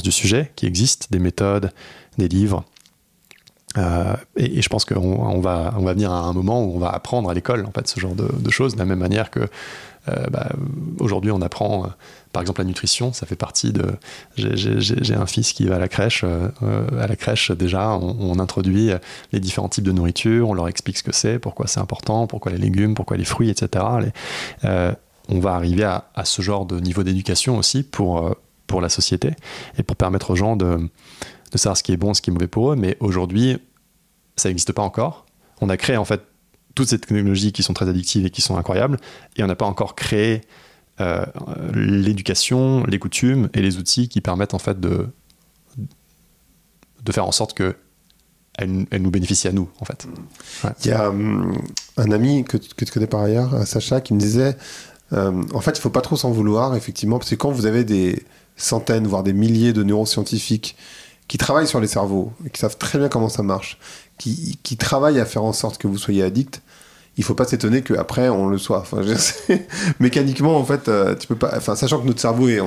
du sujet, qui existent, des méthodes, des livres. Et je pense qu'on va venir à un moment où on va apprendre à l'école, en fait, ce genre de choses, de la même manière que aujourd'hui on apprend par exemple la nutrition. Ça fait partie de... J'ai un fils qui va à la crèche. À la crèche, déjà, on introduit les différents types de nourriture, on leur explique ce que c'est, pourquoi c'est important, pourquoi les légumes, pourquoi les fruits, etc. On va arriver à ce genre de niveau d'éducation aussi pour la société, et pour permettre aux gens de savoir ce qui est bon, ce qui est mauvais pour eux. Mais aujourd'hui, ça n'existe pas encore. On a créé en fait toutes ces technologies qui sont très addictives et qui sont incroyables, et on n'a pas encore créé l'éducation, les coutumes et les outils qui permettent en fait de faire en sorte que elle nous bénéficie à nous, en fait. Ouais. Il y a un ami que tu connais par ailleurs, Sacha, qui me disait en fait, il ne faut pas trop s'en vouloir, effectivement, parce que quand vous avez des centaines, voire des milliers de neuroscientifiques qui travaillent sur les cerveaux, et qui savent très bien comment ça marche, qui travaillent à faire en sorte que vous soyez addict, il faut pas s'étonner qu'après on le soit. Enfin, mécaniquement, en fait, tu peux pas. Enfin, sachant que notre cerveau est,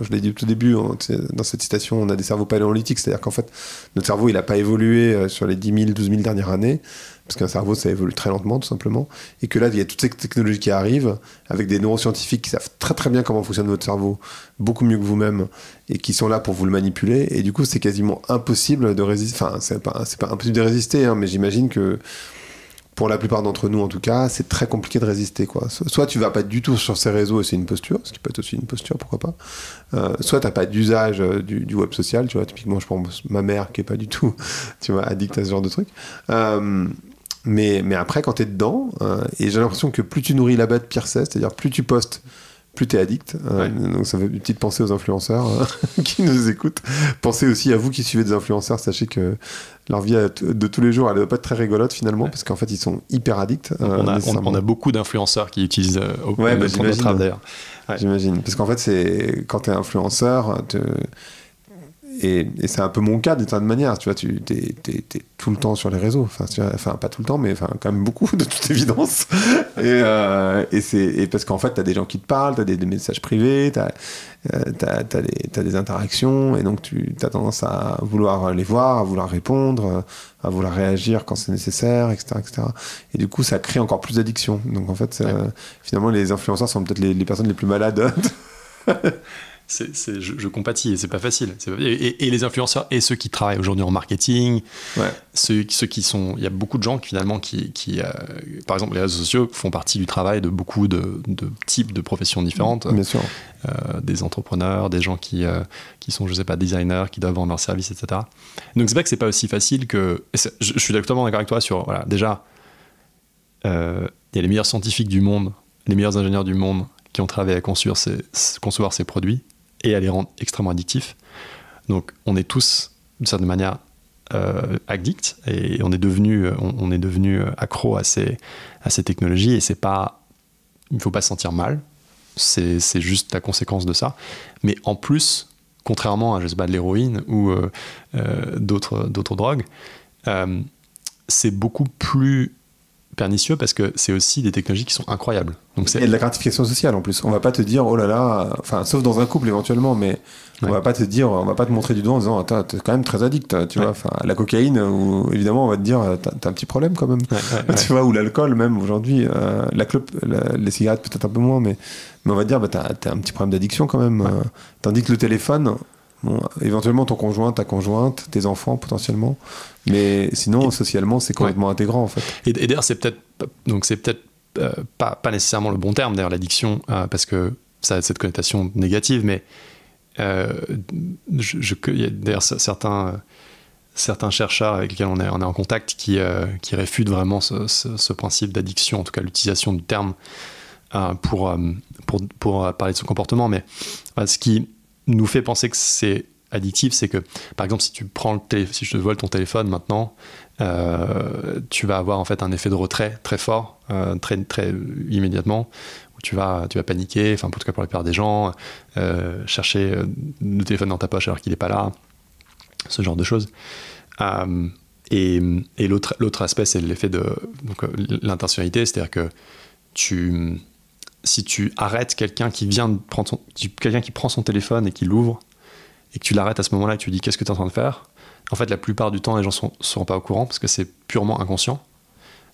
je l'ai dit au tout début, dans cette citation, on a des cerveaux paléolithiques, c'est-à-dire qu'en fait, notre cerveau, il n'a pas évolué sur les 10 000, 12 000 dernières années, parce qu'un cerveau, ça évolue très lentement, tout simplement, et que là, il y a toutes ces technologies qui arrivent, avec des neuroscientifiques qui savent très très bien comment fonctionne votre cerveau, beaucoup mieux que vous-même, et qui sont là pour vous le manipuler, et du coup, c'est quasiment impossible de résister. Enfin, c'est pas impossible de résister, hein, mais j'imagine que pour la plupart d'entre nous, en tout cas, c'est très compliqué de résister, quoi. Soit tu vas pas du tout sur ces réseaux et c'est une posture, ce qui peut être aussi une posture, pourquoi pas. Soit t'as pas d'usage du web social, tu vois. Typiquement, je pense ma mère qui est pas du tout, tu vois, addict à ce genre de truc. Mais après, quand t'es dedans, et j'ai l'impression que plus tu nourris la bête, pire c'est. C'est-à-dire plus tu postes, plus t'es addict. Ouais. Donc ça fait une petite pensée aux influenceurs qui nous écoutent. Pensez aussi à vous qui suivez des influenceurs, sachez que leur vie de tous les jours, elle ne doit pas être très rigolote finalement, ouais. Parce qu'en fait ils sont hyper addicts. On a beaucoup d'influenceurs qui utilisent notre app d'ailleurs. Ouais. J'imagine. Parce qu'en fait, c'est quand t'es influenceur, et c'est un peu mon cas d'une certaine manière, tu vois, t'es tout le temps sur les réseaux, enfin pas tout le temps, mais quand même beaucoup, de toute évidence. Et parce qu'en fait t'as des gens qui te parlent, t'as des messages privés, t'as des interactions, et donc tu as tendance à vouloir les voir, à vouloir répondre, à vouloir réagir quand c'est nécessaire, etc., etc. Et du coup ça crée encore plus d'addiction. Donc en fait finalement les influenceurs sont peut-être les personnes les plus malades. Je compatis, et c'est pas facile. Et les influenceurs et ceux qui travaillent aujourd'hui en marketing, ouais. ceux qui sont, il y a beaucoup de gens qui finalement par exemple, les réseaux sociaux font partie du travail de beaucoup de types de professions différentes. Bien sûr. Des entrepreneurs, des gens qui sont, je sais pas, designers, qui doivent vendre leurs services, etc. Donc c'est vrai que c'est pas aussi facile que. Je suis totalement d'accord avec toi sur, voilà, déjà, il y a les meilleurs scientifiques du monde, les meilleurs ingénieurs du monde qui ont travaillé à concevoir ces produits et à les rendre extrêmement addictifs. Donc on est tous, d'une certaine manière, addicts, et on est devenu accro à ces technologies, et il ne faut pas se sentir mal, c'est juste la conséquence de ça. Mais en plus, contrairement à, je sais pas, de l'héroïne ou d'autres drogues, c'est beaucoup plus pernicieux, parce que c'est aussi des technologies qui sont incroyables. Donc et de la gratification sociale en plus. On va pas te dire, oh là là, enfin, sauf dans un couple éventuellement, mais on va pas te dire, on va pas te montrer du doigt en disant, attends, t'es quand même très addict, tu vois. Enfin, la cocaïne, où, évidemment, on va te dire, t'as un petit problème quand même. Tu vois, ou l'alcool même aujourd'hui, la clope, les cigarettes peut-être un peu moins, mais on va te dire, t'as un petit problème d'addiction quand même. Tandis que le téléphone, bon, éventuellement ton conjoint, ta conjointe, tes enfants potentiellement, mais sinon socialement c'est complètement intégrant en fait. Et d'ailleurs c'est peut-être pas nécessairement le bon terme, d'ailleurs, l'addiction, parce que ça a cette connotation négative, mais il y a d'ailleurs certains chercheurs avec lesquels on est en contact qui réfutent vraiment ce principe d'addiction, en tout cas l'utilisation du terme pour parler de son comportement. Mais ce qui nous fait penser que c'est addictif, c'est que, par exemple, si je te vole ton téléphone maintenant, tu vas avoir en fait un effet de retrait très fort, très, très immédiatement, où tu vas paniquer, enfin, en tout cas pour la plupart des gens, chercher le téléphone dans ta poche alors qu'il n'est pas là, ce genre de choses. Et l'autre aspect, c'est l'effet de l'intentionnalité, c'est-à-dire que si tu arrêtes quelqu'un qui prend son téléphone et qui l'ouvre, et que tu l'arrêtes à ce moment-là et que tu lui dis qu'est-ce que tu es en train de faire, en fait la plupart du temps les gens ne seront pas au courant parce que c'est purement inconscient.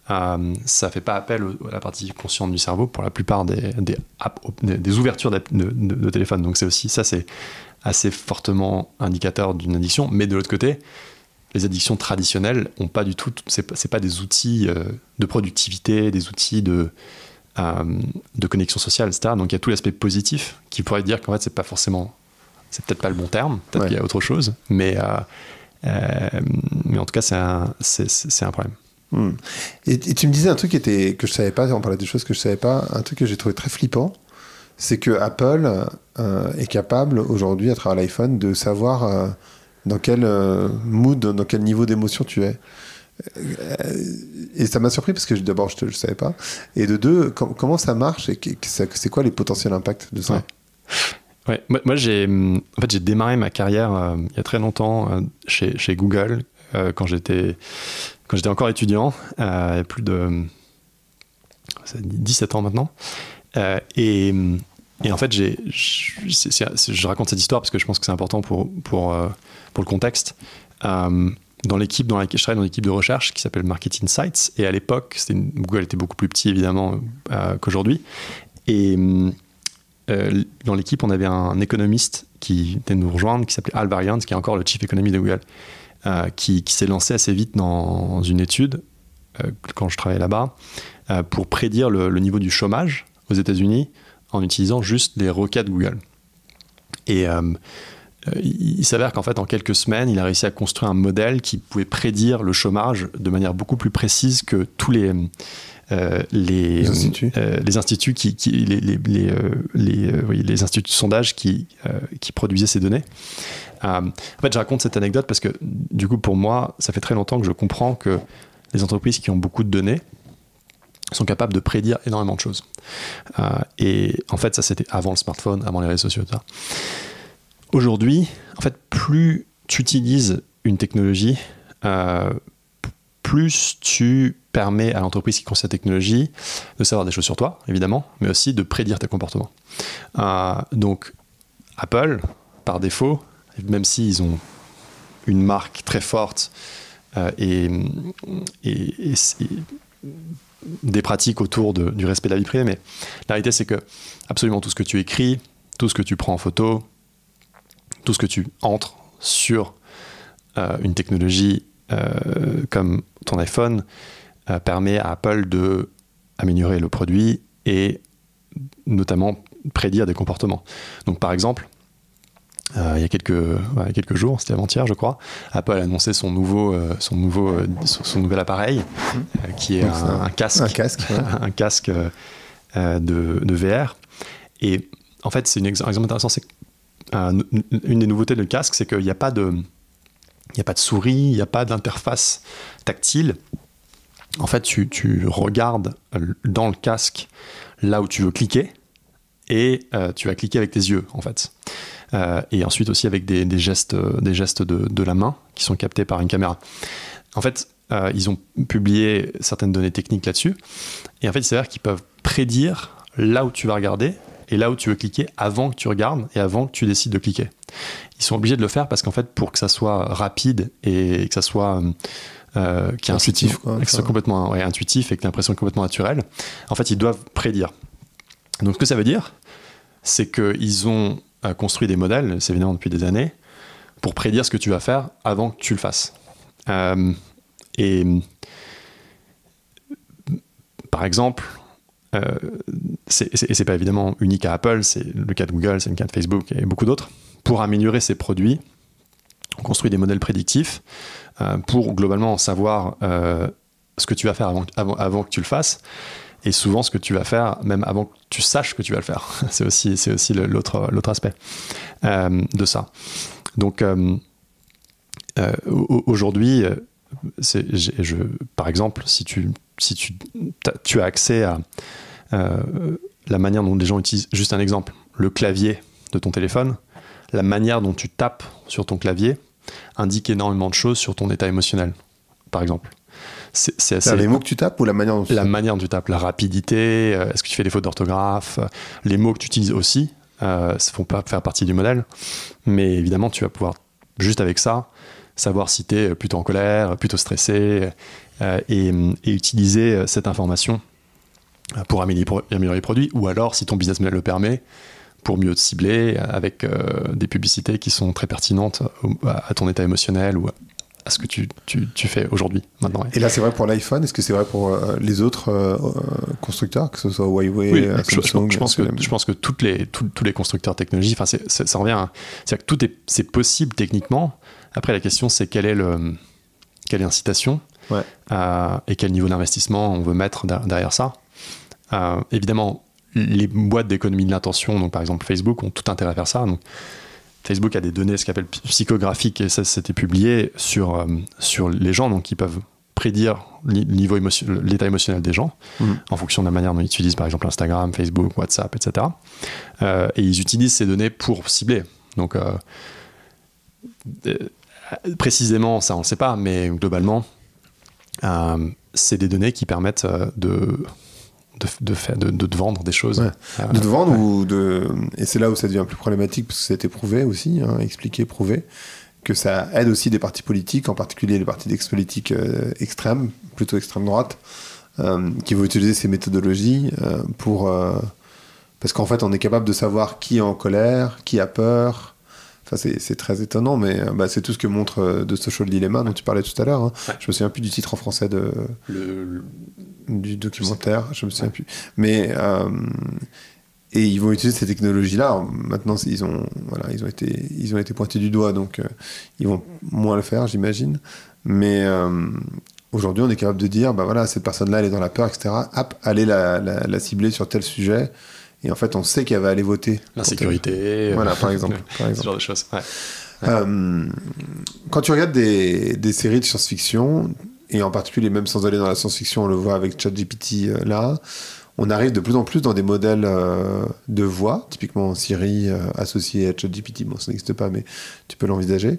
Ça ne fait pas appel à la partie consciente du cerveau pour la plupart des ouvertures de téléphone. Donc c'est assez fortement indicateur d'une addiction. Mais de l'autre côté, les addictions traditionnelles ont pas du tout, c'est pas des outils de productivité, des outils de connexion sociale, etc. Donc il y a tout l'aspect positif qui pourrait dire qu'en fait c'est peut-être pas le bon terme, peut-être qu'il y a autre chose, mais en tout cas c'est un problème. Et tu me disais un truc que je savais pas, on parlait des choses que je savais pas, un truc que j'ai trouvé très flippant, c'est que Apple est capable aujourd'hui à travers l'iPhone de savoir dans quel mood, dans quel niveau d'émotion tu es. Et ça m'a surpris parce que d'abord je savais pas, et de deux, comment ça marche et c'est quoi les potentiels impacts de ça? Ouais, moi j'ai démarré ma carrière il y a très longtemps chez Google quand j'étais encore étudiant, il y a plus de 17 ans maintenant, et en fait je raconte cette histoire parce que je pense que c'est important pour le contexte. Dans l'équipe dans laquelle je travaille, dans l'équipe de recherche qui s'appelle Market Insights, et à l'époque Google était beaucoup plus petit évidemment qu'aujourd'hui, et dans l'équipe, on avait un économiste qui venait nous rejoindre, qui s'appelait Al Varian, qui est encore le chief economist de Google, qui s'est lancé assez vite dans une étude, quand je travaillais là-bas, pour prédire le niveau du chômage aux États-Unis en utilisant juste les requêtes Google. Et il s'avère qu'en fait, en quelques semaines, il a réussi à construire un modèle qui pouvait prédire le chômage de manière beaucoup plus précise que tous les instituts les instituts de sondage qui produisaient ces données. En fait, je raconte cette anecdote parce que du coup, pour moi, ça fait très longtemps que je comprends que les entreprises qui ont beaucoup de données sont capables de prédire énormément de choses. Et en fait, ça c'était avant le smartphone, avant les réseaux sociaux, tout ça. Aujourd'hui, en fait, plus tu utilises une technologie, plus tu permets à l'entreprise qui construit cette technologie de savoir des choses sur toi, évidemment, mais aussi de prédire tes comportements. Donc, Apple, par défaut, même s'ils ont une marque très forte et des pratiques autour du respect de la vie privée, mais la réalité, c'est que absolument tout ce que tu écris, tout ce que tu prends en photo, tout ce que tu entres sur une technologie comme ton iPhone permet à Apple d'améliorer le produit et notamment prédire des comportements. Donc par exemple, il y a quelques jours, c'était avant-hier je crois, Apple a annoncé son nouvel appareil qui est un casque de VR. Et en fait, c'est un exemple intéressant, c'est une des nouveautés de casque, c'est qu'il n'y a pas de souris, il n'y a pas d'interface tactile. En fait, tu regardes dans le casque là où tu veux cliquer et tu vas cliquer avec tes yeux, en fait. Et ensuite aussi avec des gestes de la main qui sont captés par une caméra. En fait, ils ont publié certaines données techniques là-dessus. Et en fait, il s'avère qu'ils peuvent prédire là où tu vas regarder et là où tu veux cliquer avant que tu regardes et avant que tu décides de cliquer. Ils sont obligés de le faire parce qu'en fait, pour que ça soit rapide et que ça soit intuitif, que ça soit complètement intuitif et que l'impression est complètement naturelle, en fait, ils doivent prédire. Donc, ce que ça veut dire, c'est qu'ils ont construit des modèles, c'est évidemment depuis des années, pour prédire ce que tu vas faire avant que tu le fasses. Et par exemple, c'est pas évidemment unique à Apple, c'est le cas de Google, c'est le cas de Facebook et beaucoup d'autres. Pour améliorer ces produits, on construit des modèles prédictifs pour globalement savoir ce que tu vas faire avant que tu le fasses, et souvent ce que tu vas faire même avant que tu saches que tu vas le faire. C'est aussi l'autre aspect de ça. Donc aujourd'hui, par exemple, si tu as accès à la manière dont les gens utilisent, juste un exemple, le clavier de ton téléphone, la manière dont tu tapes sur ton clavier indique énormément de choses sur ton état émotionnel, par exemple. C'est assez... Les mots que tu tapes ou la manière dont tu tapes ? La manière dont tu tapes, la rapidité, est-ce que tu fais des fautes d'orthographe, les mots que tu utilises aussi ne font pas faire partie du modèle, mais évidemment tu vas pouvoir, juste avec ça, savoir si tu es plutôt en colère, plutôt stressé, et utiliser cette information pour améliorer les produits, ou alors, si ton business model le permet, pour mieux te cibler avec des publicités qui sont très pertinentes à ton état émotionnel ou à ce que tu fais aujourd'hui, maintenant. Ouais. Et là, c'est vrai pour l'iPhone. Est-ce que c'est vrai pour les autres constructeurs, que ce soit Huawei, oui, Samsung? Je pense que tous les constructeurs technologiques, ça revient. C'est-à-dire que c'est possible techniquement. Après, la question, c'est quelle est l'incitation, ouais. Et quel niveau d'investissement on veut mettre derrière ça. Évidemment, les boîtes d'économie de l'intention, donc par exemple Facebook, ont tout intérêt à faire ça. Donc, Facebook a des données, ce qu'on appelle psychographiques, et ça, c'était publié sur les gens, donc ils peuvent prédire l'état émotionnel des gens en fonction de la manière dont ils utilisent, par exemple, Instagram, Facebook, WhatsApp, etc. Et ils utilisent ces données pour cibler. Donc, précisément, ça, on ne sait pas, mais globalement, c'est des données qui permettent de te vendre des choses. Ouais. De te vendre et c'est là où ça devient plus problématique, parce que ça a été prouvé aussi, expliqué, prouvé, que ça aide aussi des partis politiques, en particulier les partis politiques extrêmes, plutôt extrême droite, qui vont utiliser ces méthodologies parce qu'en fait on est capable de savoir qui est en colère, qui a peur. Enfin, c'est très étonnant, mais c'est tout ce que montre The Social Dilemma dont tu parlais tout à l'heure. Hein. Ouais. Je me souviens plus du titre en français du documentaire, je me souviens plus. Mais et ils vont utiliser ces technologies-là. Maintenant, ils ont été pointés du doigt, donc ils vont moins le faire, j'imagine. Mais aujourd'hui, on est capable de dire, cette personne-là, elle est dans la peur, etc. Hop, allez la cibler sur tel sujet. Et en fait, on sait qu'elle va aller voter. L'insécurité. Voilà, par exemple. Ce genre de choses. Ouais. Quand tu regardes des séries de science-fiction, et en particulier, même sans aller dans la science-fiction, on le voit avec ChatGPT là, on arrive de plus en plus dans des modèles de voix, typiquement Siri associé à ChatGPT. Bon, ça n'existe pas, mais tu peux l'envisager.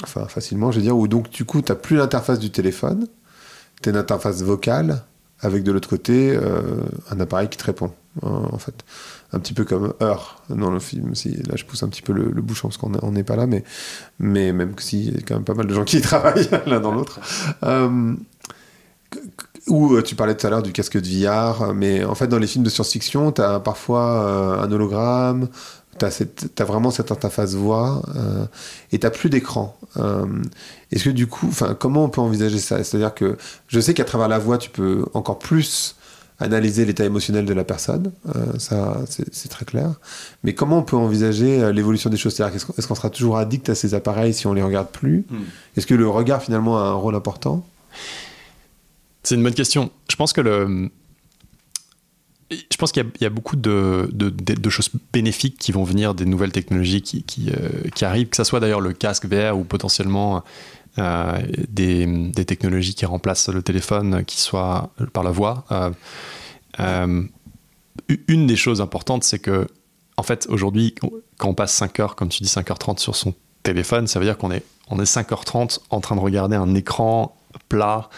Facilement, je veux dire, où donc, du coup, tu n'as plus l'interface du téléphone, tu as une interface vocale, avec de l'autre côté un appareil qui te répond, en fait. Un petit peu comme Her dans le film. Là, je pousse un petit peu le bouchon parce qu'on n'est pas là, mais même que si, il y a quand même pas mal de gens qui y travaillent l'un dans l'autre. Ou tu parlais tout à l'heure du casque de VR, mais en fait, dans les films de science-fiction, tu as parfois un hologramme, t'as vraiment cette interface voix et t'as plus d'écran. Est-ce que du coup, comment on peut envisager ça ? C'est-à-dire que je sais qu'à travers la voix, tu peux encore plus analyser l'état émotionnel de la personne, ça c'est très clair. Mais comment on peut envisager l'évolution des choses ? C'est-à-dire est-ce qu'on sera toujours addict à ces appareils si on les regarde plus ? Est-ce que le regard finalement a un rôle important ? C'est une bonne question. Je pense qu'il y a beaucoup de choses bénéfiques qui vont venir des nouvelles technologies qui arrivent, que ce soit d'ailleurs le casque VR ou potentiellement des technologies qui remplacent le téléphone, qui soient par la voix. Une des choses importantes, c'est que, en fait, aujourd'hui, quand on passe 5 heures, comme tu dis, 5h30 sur son téléphone, ça veut dire qu'on est 5h30 en train de regarder un écran plat,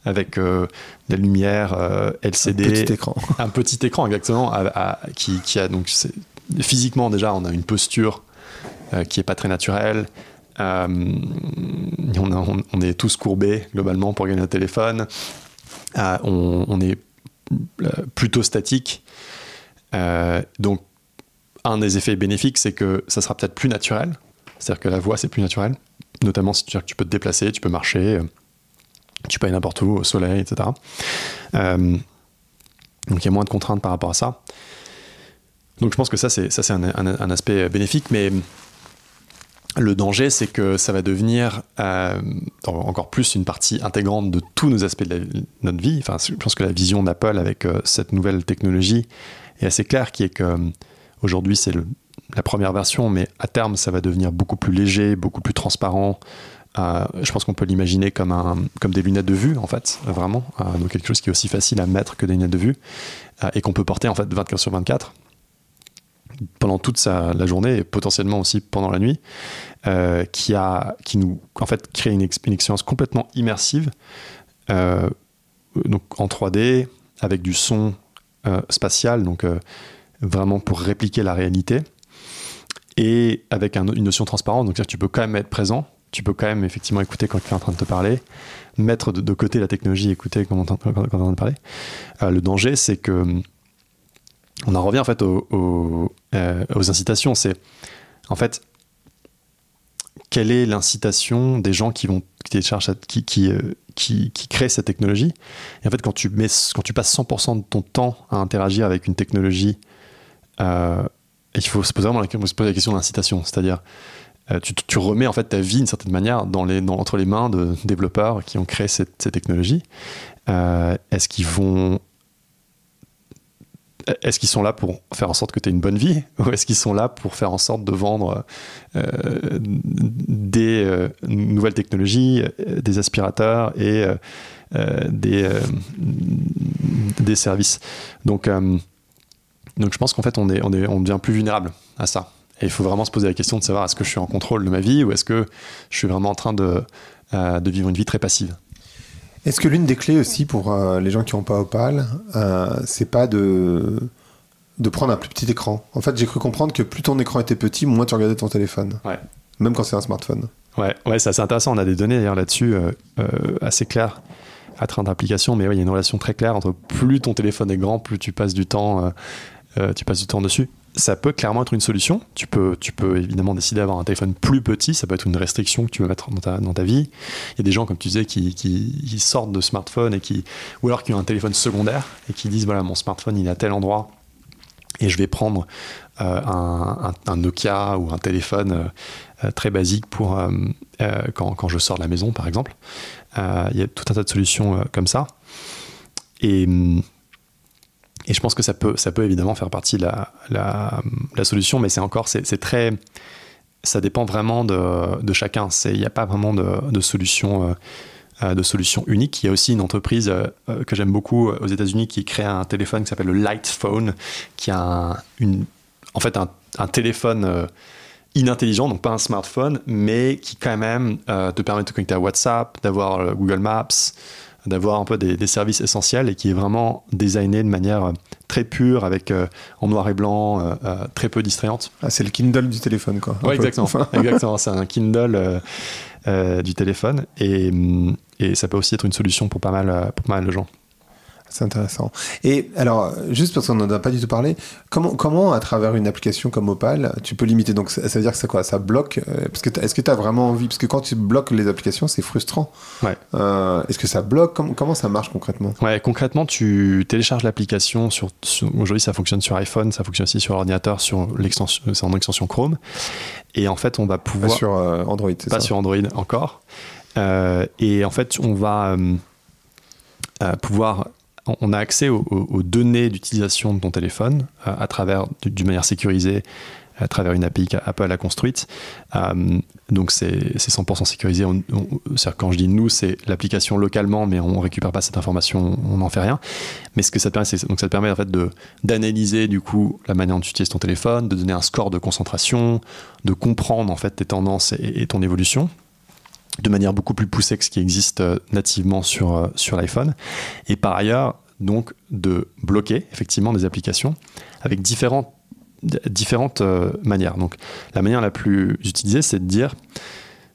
avec de la lumière LCD. Un petit écran. Un petit écran, exactement, qui a donc... Physiquement, déjà, on a une posture qui n'est pas très naturelle. On est tous courbés, globalement, pour regarder notre téléphone. On est plutôt statique. Donc, un des effets bénéfiques, c'est que ça sera peut-être plus naturel. C'est-à-dire que la voix, c'est plus naturel. Notamment, c'est-à-dire que tu peux te déplacer, tu peux marcher... Tu peux aller n'importe où, au soleil, etc. Donc il y a moins de contraintes par rapport à ça. Donc je pense que ça c'est un aspect bénéfique, mais le danger, c'est que ça va devenir encore plus une partie intégrante de tous nos aspects de notre vie. Enfin, je pense que la vision d'Apple avec cette nouvelle technologie est assez claire, qui est que aujourd'hui c'est la première version, mais à terme ça va devenir beaucoup plus léger, beaucoup plus transparent. Je pense qu'on peut l'imaginer comme des lunettes de vue, en fait, vraiment. Donc quelque chose qui est aussi facile à mettre que des lunettes de vue et qu'on peut porter en fait 24/24. Pendant toute la journée et potentiellement aussi pendant la nuit, qui nous en fait crée une expérience complètement immersive, donc en 3D avec du son spatial, donc vraiment pour répliquer la réalité, et avec une notion transparente, donc c'est-à-dire que tu peux quand même être présent, tu peux quand même effectivement écouter quand tu es en train de te parler, mettre de côté la technologie, écouter quand on est en train de parler. Le danger, c'est que on en revient en fait aux incitations. C'est en fait quelle est l'incitation des gens qui téléchargent, qui créent cette technologie. Et en fait, quand tu passes 100% de ton temps à interagir avec une technologie, il faut se poser la question de l'incitation. C'est-à-dire, tu remets en fait ta vie d'une certaine manière entre les mains de développeurs qui ont créé ces technologies. Est-ce qu'ils sont là pour faire en sorte que tu aies une bonne vie, ou est-ce qu'ils sont là pour faire en sorte de vendre des nouvelles technologies, des aspirateurs et des services. Donc je pense qu'en fait on devient plus vulnérable à ça. Et il faut vraiment se poser la question de savoir, est-ce que je suis en contrôle de ma vie, ou est-ce que je suis vraiment en train de vivre une vie très passive. Est-ce que l'une des clés aussi pour les gens qui n'ont pas Opal, c'est pas de prendre un plus petit écran? En fait, j'ai cru comprendre que plus ton écran était petit, moins tu regardais ton téléphone. Ouais. Même quand c'est un smartphone. Ouais, c'est assez intéressant. On a des données d'ailleurs là-dessus assez claires à travers d'applications, mais il y a une relation très claire entre plus ton téléphone est grand, plus tu passes du temps dessus. Ça peut clairement être une solution. Tu peux évidemment décider d'avoir un téléphone plus petit. Ça peut être une restriction que tu veux mettre dans ta vie. Il y a des gens, comme tu disais, qui sortent de smartphone ou alors qui ont un téléphone secondaire et qui disent voilà, mon smartphone il est à tel endroit et je vais prendre un Nokia ou un téléphone très basique pour quand je sors de la maison, par exemple. Il y a tout un tas de solutions comme ça. Et je pense que ça peut évidemment faire partie de la solution, mais c'est très, ça dépend vraiment de chacun. Il n'y a pas vraiment de solution unique. Il y a aussi une entreprise que j'aime beaucoup aux États-Unis qui crée un téléphone qui s'appelle le Light Phone, qui a en fait un téléphone inintelligent, donc pas un smartphone, mais qui quand même te permet de te connecter à WhatsApp, d'avoir Google Maps, d'avoir un peu des services essentiels, et qui est vraiment designé de manière très pure, avec en noir et blanc, très peu distrayante. Ah, c'est le Kindle du téléphone, quoi. Ouais, exactement. Exactement. C'est un Kindle du téléphone, et ça peut aussi être une solution pour pas mal de gens. C'est intéressant. Et alors, juste parce qu'on n'en a pas du tout parlé, comment à travers une application comme Opal, tu peux limiter? Donc, ça veut dire que c'est quoi? Ça bloque? Parce que est-ce que tu as vraiment envie? Parce que quand tu bloques les applications, c'est frustrant. Ouais. Est-ce que ça bloque? Comment ça marche concrètement? Ouais, concrètement, tu télécharges l'application aujourd'hui, ça fonctionne sur iPhone, ça fonctionne aussi sur ordinateur, c'est en extension Chrome. Et en fait, on va pouvoir... Pas sur Android, c'est ça? Pas sur Android encore. Et en fait, on va pouvoir... On a accès aux données d'utilisation de ton téléphone à travers, d'une manière sécurisée, à travers une API qu'Apple a construite. Donc c'est 100% sécurisé. C'est-à-dire, quand je dis nous, c'est l'application localement, mais on ne récupère pas cette information, on n'en fait rien. Mais ce que ça te permet, ça te permet en fait d'analyser du coup la manière dont tu utilises ton téléphone, de donner un score de concentration, de comprendre en fait tes tendances et ton évolution, de manière beaucoup plus poussée que ce qui existe nativement sur l'iPhone. Et par ailleurs, donc, de bloquer effectivement des applications avec différentes manières. Donc, la manière la plus utilisée, c'est de dire,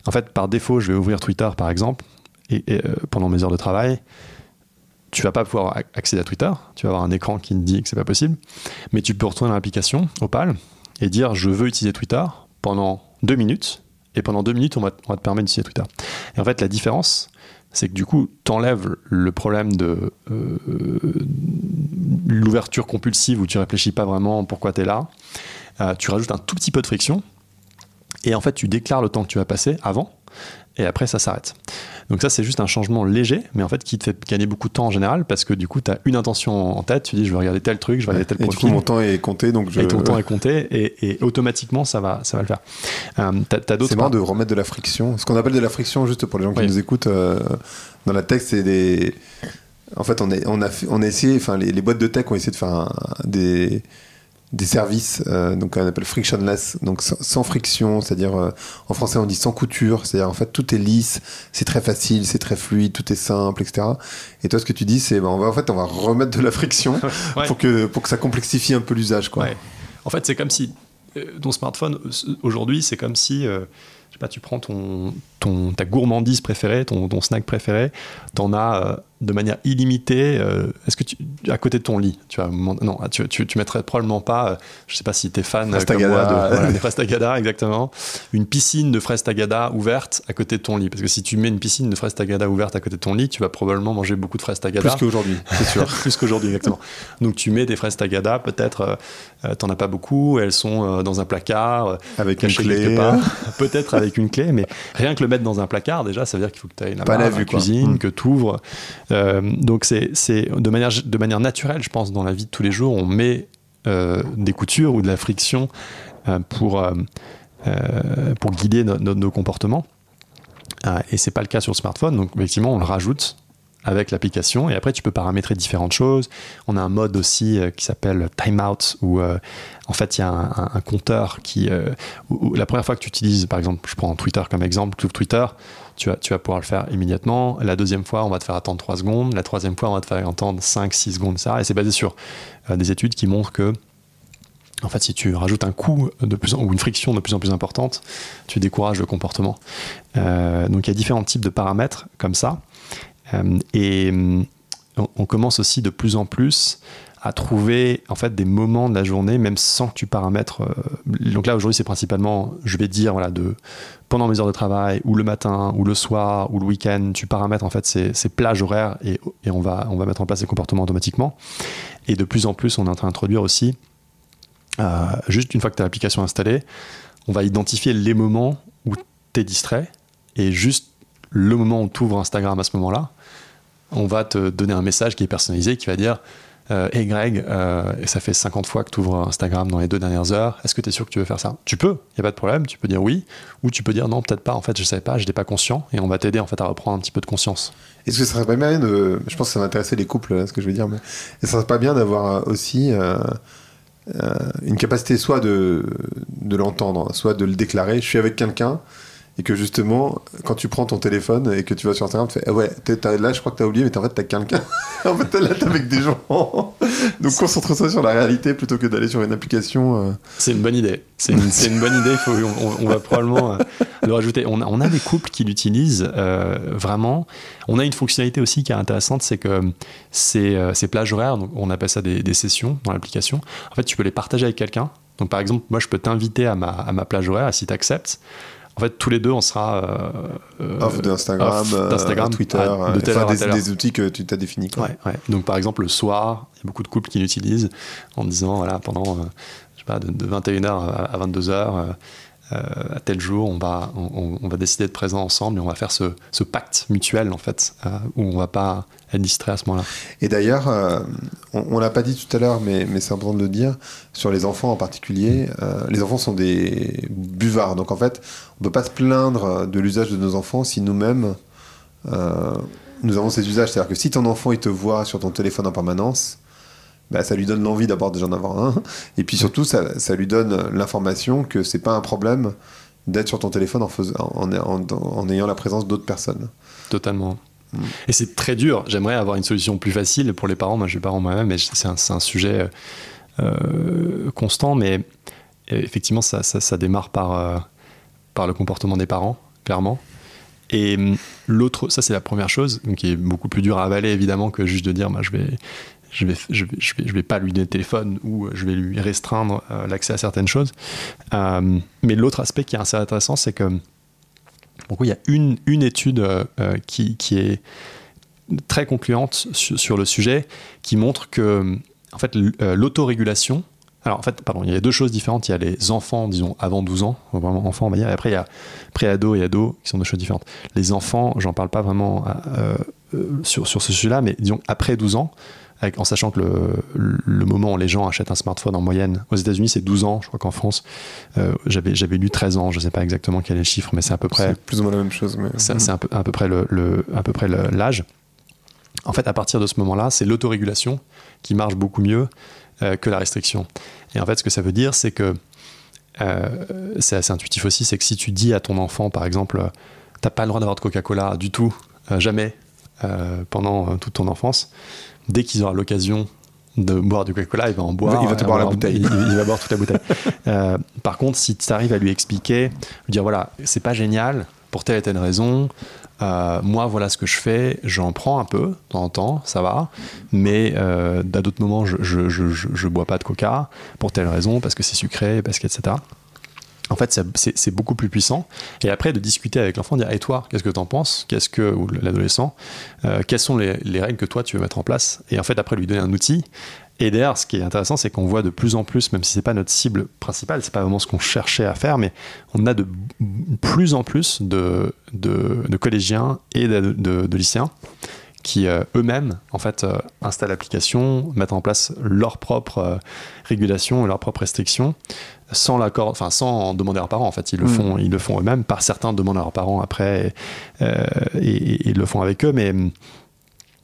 en fait, par défaut, je vais ouvrir Twitter, par exemple, et pendant mes heures de travail, tu vas pas pouvoir accéder à Twitter, tu vas avoir un écran qui te dit que c'est pas possible, mais tu peux retourner dans l'application Opal et dire, je veux utiliser Twitter pendant 2 minutes, et pendant 2 minutes, on va te permettre d'utiliser Twitter. Et en fait, la différence c'est que du coup, tu enlèves le problème de l'ouverture compulsive où tu réfléchis pas vraiment pourquoi tu es là. Tu rajoutes un tout petit peu de friction et en fait, tu déclares le temps que tu vas passer avant et après, ça s'arrête. Donc ça, c'est juste un changement léger, mais en fait, qui te fait gagner beaucoup de temps en général parce que du coup, tu as une intention en tête, tu dis, je vais regarder tel truc, je vais regarder tel profil. Et du coup, mon temps est compté. Donc et ton temps est compté et automatiquement, ça va le faire. C'est marrant de remettre de la friction. Ce qu'on appelle de la friction, juste pour les gens qui nous écoutent, dans la tech, c'est des... En fait, on a essayé, enfin, les boîtes de tech ont essayé de faire des services, donc on appelle frictionless, donc sans friction, c'est-à-dire en français on dit sans couture, c'est-à-dire en fait tout est lisse, c'est très facile, c'est très fluide, tout est simple, etc. Et toi ce que tu dis c'est on va remettre de la friction pour que ça complexifie un peu l'usage, quoi. Ouais. En fait c'est comme si ton smartphone aujourd'hui c'est comme si je sais pas, tu prends ta gourmandise préférée, ton snack préféré, t'en as de manière illimitée. Est-ce que à côté de ton lit, tu mettrais probablement pas, je sais pas si t'es fan comme moi des fraises Tagada, exactement, une piscine de fraises Tagada ouverte à côté de ton lit, parce que si tu mets une piscine de fraises Tagada ouverte à côté de ton lit, tu vas probablement manger beaucoup de fraises Tagada. Plus qu'aujourd'hui, c'est sûr. Plus qu'aujourd'hui, exactement. Donc tu mets des fraises Tagada, peut-être t'en as pas beaucoup, elles sont dans un placard avec une clé, quelque part, peut-être avec une clé, mais rien que le mettre dans un placard, déjà, ça veut dire qu'il faut que tu aies la cuisine, que tu ouvres. Donc c'est de manière naturelle, je pense, dans la vie de tous les jours, on met des coutures ou de la friction pour guider nos comportements. Et c'est pas le cas sur le smartphone, donc effectivement, on le rajoute avec l'application et après tu peux paramétrer différentes choses. On a un mode aussi qui s'appelle timeout où en fait il y a un compteur où la première fois que tu utilises, par exemple, je prends Twitter comme exemple, tu ouvres Twitter, tu vas pouvoir le faire immédiatement. La deuxième fois, on va te faire attendre 3 secondes. La troisième fois, on va te faire attendre 5-6 secondes, ça. Et c'est basé sur des études qui montrent que en fait, si tu rajoutes un coût ou une friction de plus en plus importante, tu décourages le comportement. Donc il y a différents types de paramètres comme ça. Et on commence aussi de plus en plus à trouver en fait des moments de la journée, même sans que tu paramètres. Donc là aujourd'hui c'est principalement, je vais dire pendant mes heures de travail, ou le matin, ou le soir, ou le week-end, tu paramètres en fait ces plages horaires et on va mettre en place ces comportements automatiquement. Et de plus en plus on est en train d'introduire aussi, juste une fois que tu as l'application installée, on va identifier les moments où tu es distrait et juste le moment où tu ouvres Instagram à ce moment-là, on va te donner un message qui est personnalisé, qui va dire hey Greg, ça fait 50 fois que tu ouvres Instagram dans les 2 dernières heures, est-ce que tu es sûr que tu veux faire ça? Tu peux, il n'y a pas de problème, tu peux dire oui, ou tu peux dire non, peut-être pas, en fait je ne savais pas, je n'étais pas conscient, et on va t'aider en fait à reprendre un petit peu de conscience. Est-ce que ça serait pas bien je pense que ça va intéresser les couples, là, ce que je veux dire, mais ça serait pas bien d'avoir aussi une capacité soit de l'entendre, soit de le déclarer, je suis avec quelqu'un, et que justement, quand tu prends ton téléphone et que tu vas sur Instagram, tu fais ouais, là je crois que t'as oublié, mais en fait t'as quelqu'un. En fait là t'es avec des gens. Donc concentre-toi sur la réalité plutôt que d'aller sur une application. C'est une bonne idée. C'est une bonne idée. On va probablement le rajouter. On a des couples qui l'utilisent vraiment. On a une fonctionnalité aussi qui est intéressante, c'est que ces plages horaires, donc on appelle ça des sessions dans l'application. En fait, tu peux les partager avec quelqu'un. Donc par exemple, moi je peux t'inviter à ma plage horaire et si tu acceptes, en fait, tous les deux, on sera off d'Instagram, Twitter, des outils que tu t'as définis. Ouais. Donc, par exemple, le soir, il y a beaucoup de couples qui l'utilisent en disant, voilà, pendant, je sais pas, de 21h à 22h, à tel jour, on va décider d'être présents ensemble et on va faire ce pacte mutuel, en fait, où on va pas être distrait à ce moment-là. Et d'ailleurs, on l'a pas dit tout à l'heure, mais c'est important de le dire, sur les enfants en particulier, les enfants sont des buvards. Donc en fait, on peut pas se plaindre de l'usage de nos enfants si nous-mêmes, nous avons ces usages. C'est-à-dire que si ton enfant, il te voit sur ton téléphone en permanence, bah, ça lui donne l'envie d'abord déjà d'en avoir un. Et puis surtout, ça lui donne l'information que c'est pas un problème d'être sur ton téléphone en ayant la présence d'autres personnes. Totalement. Et c'est très dur. J'aimerais avoir une solution plus facile pour les parents. Moi, je suis parent moi-même, mais c'est un sujet constant. Mais effectivement, ça démarre par le comportement des parents, clairement. Et l'autre, ça c'est la première chose, qui est beaucoup plus dur à avaler évidemment que juste de dire, bah, je vais pas lui donner le téléphone ou je vais lui restreindre l'accès à certaines choses. Mais l'autre aspect qui est assez intéressant, c'est que Donc il y a une étude qui est très concluante sur le sujet, qui montre que en fait, l'autorégulation. Alors en fait, pardon, il y a deux choses différentes. Il y a les enfants, disons, avant 12 ans, vraiment enfants, on va dire, et après il y a pré-ados et ados qui sont deux choses différentes. Les enfants, j'en parle pas vraiment sur ce sujet-là, mais disons après 12 ans, en sachant que le moment où les gens achètent un smartphone en moyenne, aux États-Unis c'est 12 ans, je crois qu'en France, j'avais lu 13 ans, je sais pas exactement quel est le chiffre, mais c'est à peu près. C'est plus ou moins la même chose. Mais... C'est à peu près l'âge. En fait, à partir de ce moment-là, c'est l'autorégulation qui marche beaucoup mieux que la restriction. Et en fait, ce que ça veut dire, c'est que c'est assez intuitif aussi, c'est que si tu dis à ton enfant, par exemple, t'as pas le droit d'avoir de Coca-Cola du tout, jamais, pendant toute ton enfance, dès qu'il aura l'occasion de boire du Coca-Cola, il va en boire. Il va te boire la bouteille. Il va boire toute la bouteille. Par contre, si tu arrives à lui expliquer, lui dire, voilà, c'est pas génial, pour telle et telle raison, moi voilà ce que je fais, j'en prends un peu de temps en temps, ça va, mais à d'autres moments je bois pas de coca pour telle raison, parce que c'est sucré, parce que etc. En fait c'est beaucoup plus puissant. Et après de discuter avec l'enfant, dire et toi qu'est-ce que t'en penses, ou l'adolescent, quelles sont les règles que toi tu veux mettre en place, et en fait après lui donner un outil. Et d'ailleurs, ce qui est intéressant, c'est qu'on voit de plus en plus, même si c'est pas notre cible principale, c'est pas vraiment ce qu'on cherchait à faire, mais on a de plus en plus de collégiens et de lycéens qui eux-mêmes en fait installent l'application, mettent en place leur propre régulation et leurs propres restrictions sans l'accord, enfin sans demander à leurs parents. En fait, ils le font eux-mêmes. Par certains demandent à leurs parents après et ils le font avec eux, mais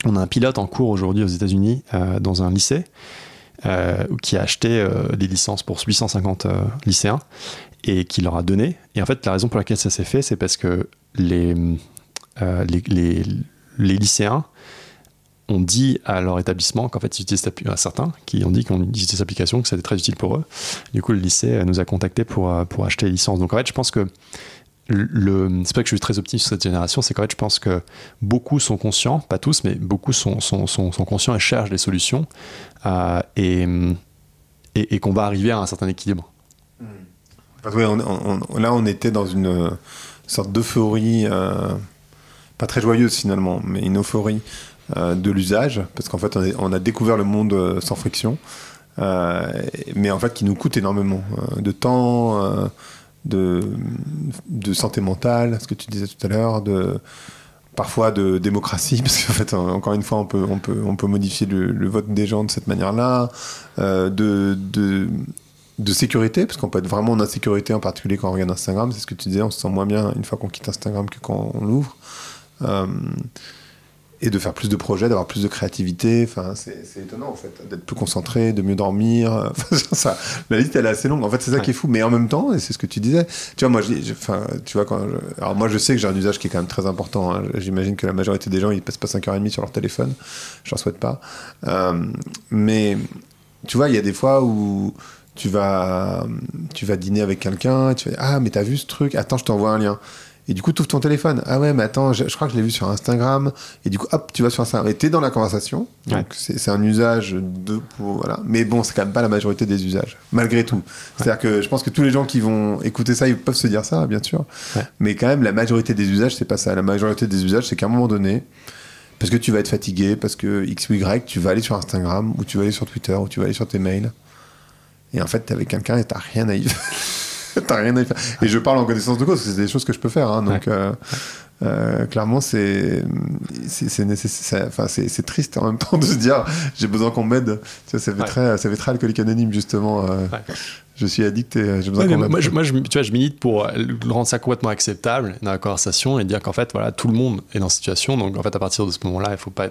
on a un pilote en cours aujourd'hui aux États-Unis dans un lycée qui a acheté des licences pour 850 lycéens et qui leur a donné. Et en fait, la raison pour laquelle ça s'est fait, c'est parce que les lycéens ont dit à leur établissement qu'en fait ils utilisent certains qui ont dit qu'on utilisait cette application, que c'était très utile pour eux. Du coup, le lycée nous a contactés pour acheter les licences. Donc en fait, je pense que c'est pas que je suis très optimiste sur cette génération, c'est qu'en fait je pense que beaucoup sont conscients, pas tous, mais beaucoup sont conscients et cherchent des solutions et qu'on va arriver à un certain équilibre. Oui, là on était dans une sorte d'euphorie, pas très joyeuse finalement, mais une euphorie de l'usage, parce qu'en fait on a découvert le monde sans friction, mais en fait qui nous coûte énormément de temps, de santé mentale, ce que tu disais tout à l'heure, parfois de démocratie, parce qu'en fait, encore une fois, on peut modifier le vote des gens de cette manière-là, de sécurité, parce qu'on peut être vraiment en insécurité, en particulier quand on regarde Instagram, c'est ce que tu disais, on se sent moins bien une fois qu'on quitte Instagram que quand on l'ouvre. Et de faire plus de projets, d'avoir plus de créativité, enfin, c'est étonnant en fait, d'être plus concentré, de mieux dormir, ça, la liste elle est assez longue, en fait c'est ça qui est fou, mais en même temps, et c'est ce que tu disais, tu vois, moi, tu vois, alors moi je sais que j'ai un usage qui est quand même très important, hein. J'imagine que la majorité des gens ils passent pas 5h30 sur leur téléphone, je leur souhaite pas, mais tu vois, il y a des fois où tu vas dîner avec quelqu'un, tu vas dire, ah mais t'as vu ce truc, attends je t'envoie un lien. Et du coup, tu ouvres ton téléphone. Ah ouais, mais attends, je crois que je l'ai vu sur Instagram. Et du coup, hop, tu vas sur Instagram. Et t'es dans la conversation. Donc, c'est un usage voilà. Mais bon, c'est quand même pas la majorité des usages, malgré tout. C'est-à-dire que je pense que tous les gens qui vont écouter ça, ils peuvent se dire ça, bien sûr. Ouais. Mais quand même, la majorité des usages, c'est pas ça. La majorité des usages, c'est qu'à un moment donné, parce que tu vas être fatigué, parce que X ou Y, tu vas aller sur Instagram, ou tu vas aller sur Twitter, ou tu vas aller sur tes mails. Et en fait, t'es avec quelqu'un et t'as rien à y faire. T'as rien à faire. Et je parle en connaissance de cause, parce que c'est des choses que je peux faire. Hein, donc, clairement, c'est triste en même temps de se dire j'ai besoin qu'on m'aide. Ça fait très alcoolique anonyme, justement. Je suis addict et j'ai besoin qu'on m'aide. Moi, tu vois, je milite pour rendre ça complètement acceptable dans la conversation et dire qu'en fait, voilà, tout le monde est dans cette situation. Donc, en fait, à partir de ce moment-là, il faut pas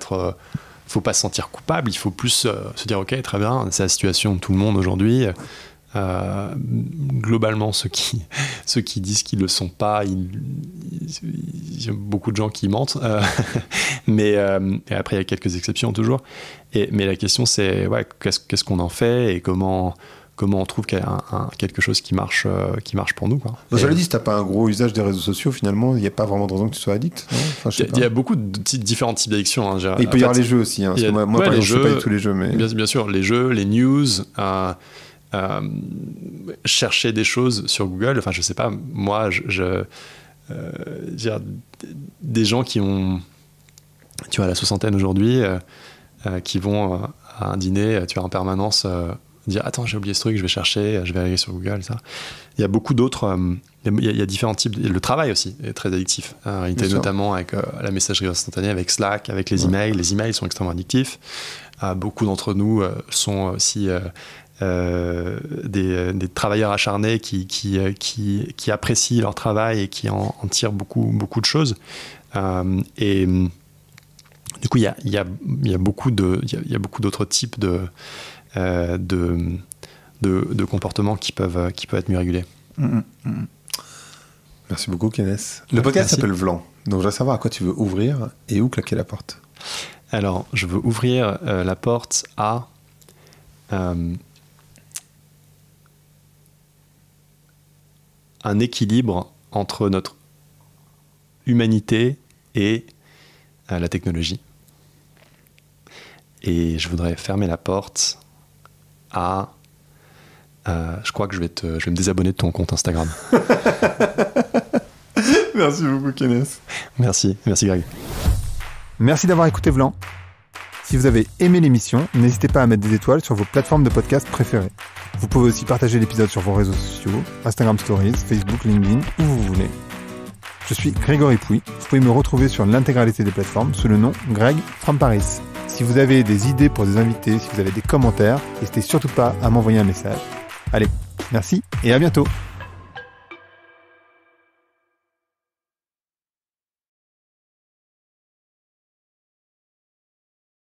se sentir coupable. Il faut plus se dire ok, très bien, c'est la situation de tout le monde aujourd'hui. Globalement, ceux qui disent qu'ils le sont pas, il y a beaucoup de gens qui mentent, mais et après il y a quelques exceptions toujours. Mais la question c'est qu'est-ce qu'on en fait et comment on trouve quelque chose qui marche pour nous, quoi. Je le dis, si t'as pas un gros usage des réseaux sociaux, finalement, il n'y a pas vraiment de raison que tu sois addict. Il y a beaucoup de différents types d'addictions. Hein, il peut y avoir les jeux aussi. Hein, parce que moi par exemple, je ne sais pas du tout les jeux, mais bien sûr, les jeux, les news. Chercher des choses sur Google, enfin je sais pas, moi des gens qui ont, tu vois, la soixantaine aujourd'hui, qui vont à un dîner, tu vois, en permanence, dire attends, j'ai oublié ce truc, je vais chercher, je vais aller sur Google, ça. Il y a beaucoup d'autres, il y a différents types. Le travail aussi est très addictif. En réalité, notamment avec la messagerie instantanée, avec Slack, avec les emails. Les emails sont extrêmement addictifs. Beaucoup d'entre nous sont aussi des travailleurs acharnés qui apprécient leur travail et qui en tirent beaucoup de choses. Et du coup, il y a beaucoup d'autres types de comportements qui peuvent être mieux régulés. Merci beaucoup, Kenneth. Le podcast s'appelle Vlan. Donc, je veux savoir à quoi tu veux ouvrir et où claquer la porte. Alors, je veux ouvrir la porte à un équilibre entre notre humanité et la technologie. Et je voudrais fermer la porte à... je crois que je vais me désabonner de ton compte Instagram. Merci beaucoup, Kenneth. Merci Greg. Merci d'avoir écouté Vlan. Si vous avez aimé l'émission, n'hésitez pas à mettre des étoiles sur vos plateformes de podcast préférées. Vous pouvez aussi partager l'épisode sur vos réseaux sociaux, Instagram Stories, Facebook, LinkedIn, où vous voulez. Je suis Grégory Pouy. Vous pouvez me retrouver sur l'intégralité des plateformes sous le nom Greg from Paris. Si vous avez des idées pour des invités, si vous avez des commentaires, n'hésitez surtout pas à m'envoyer un message. Allez, merci et à bientôt.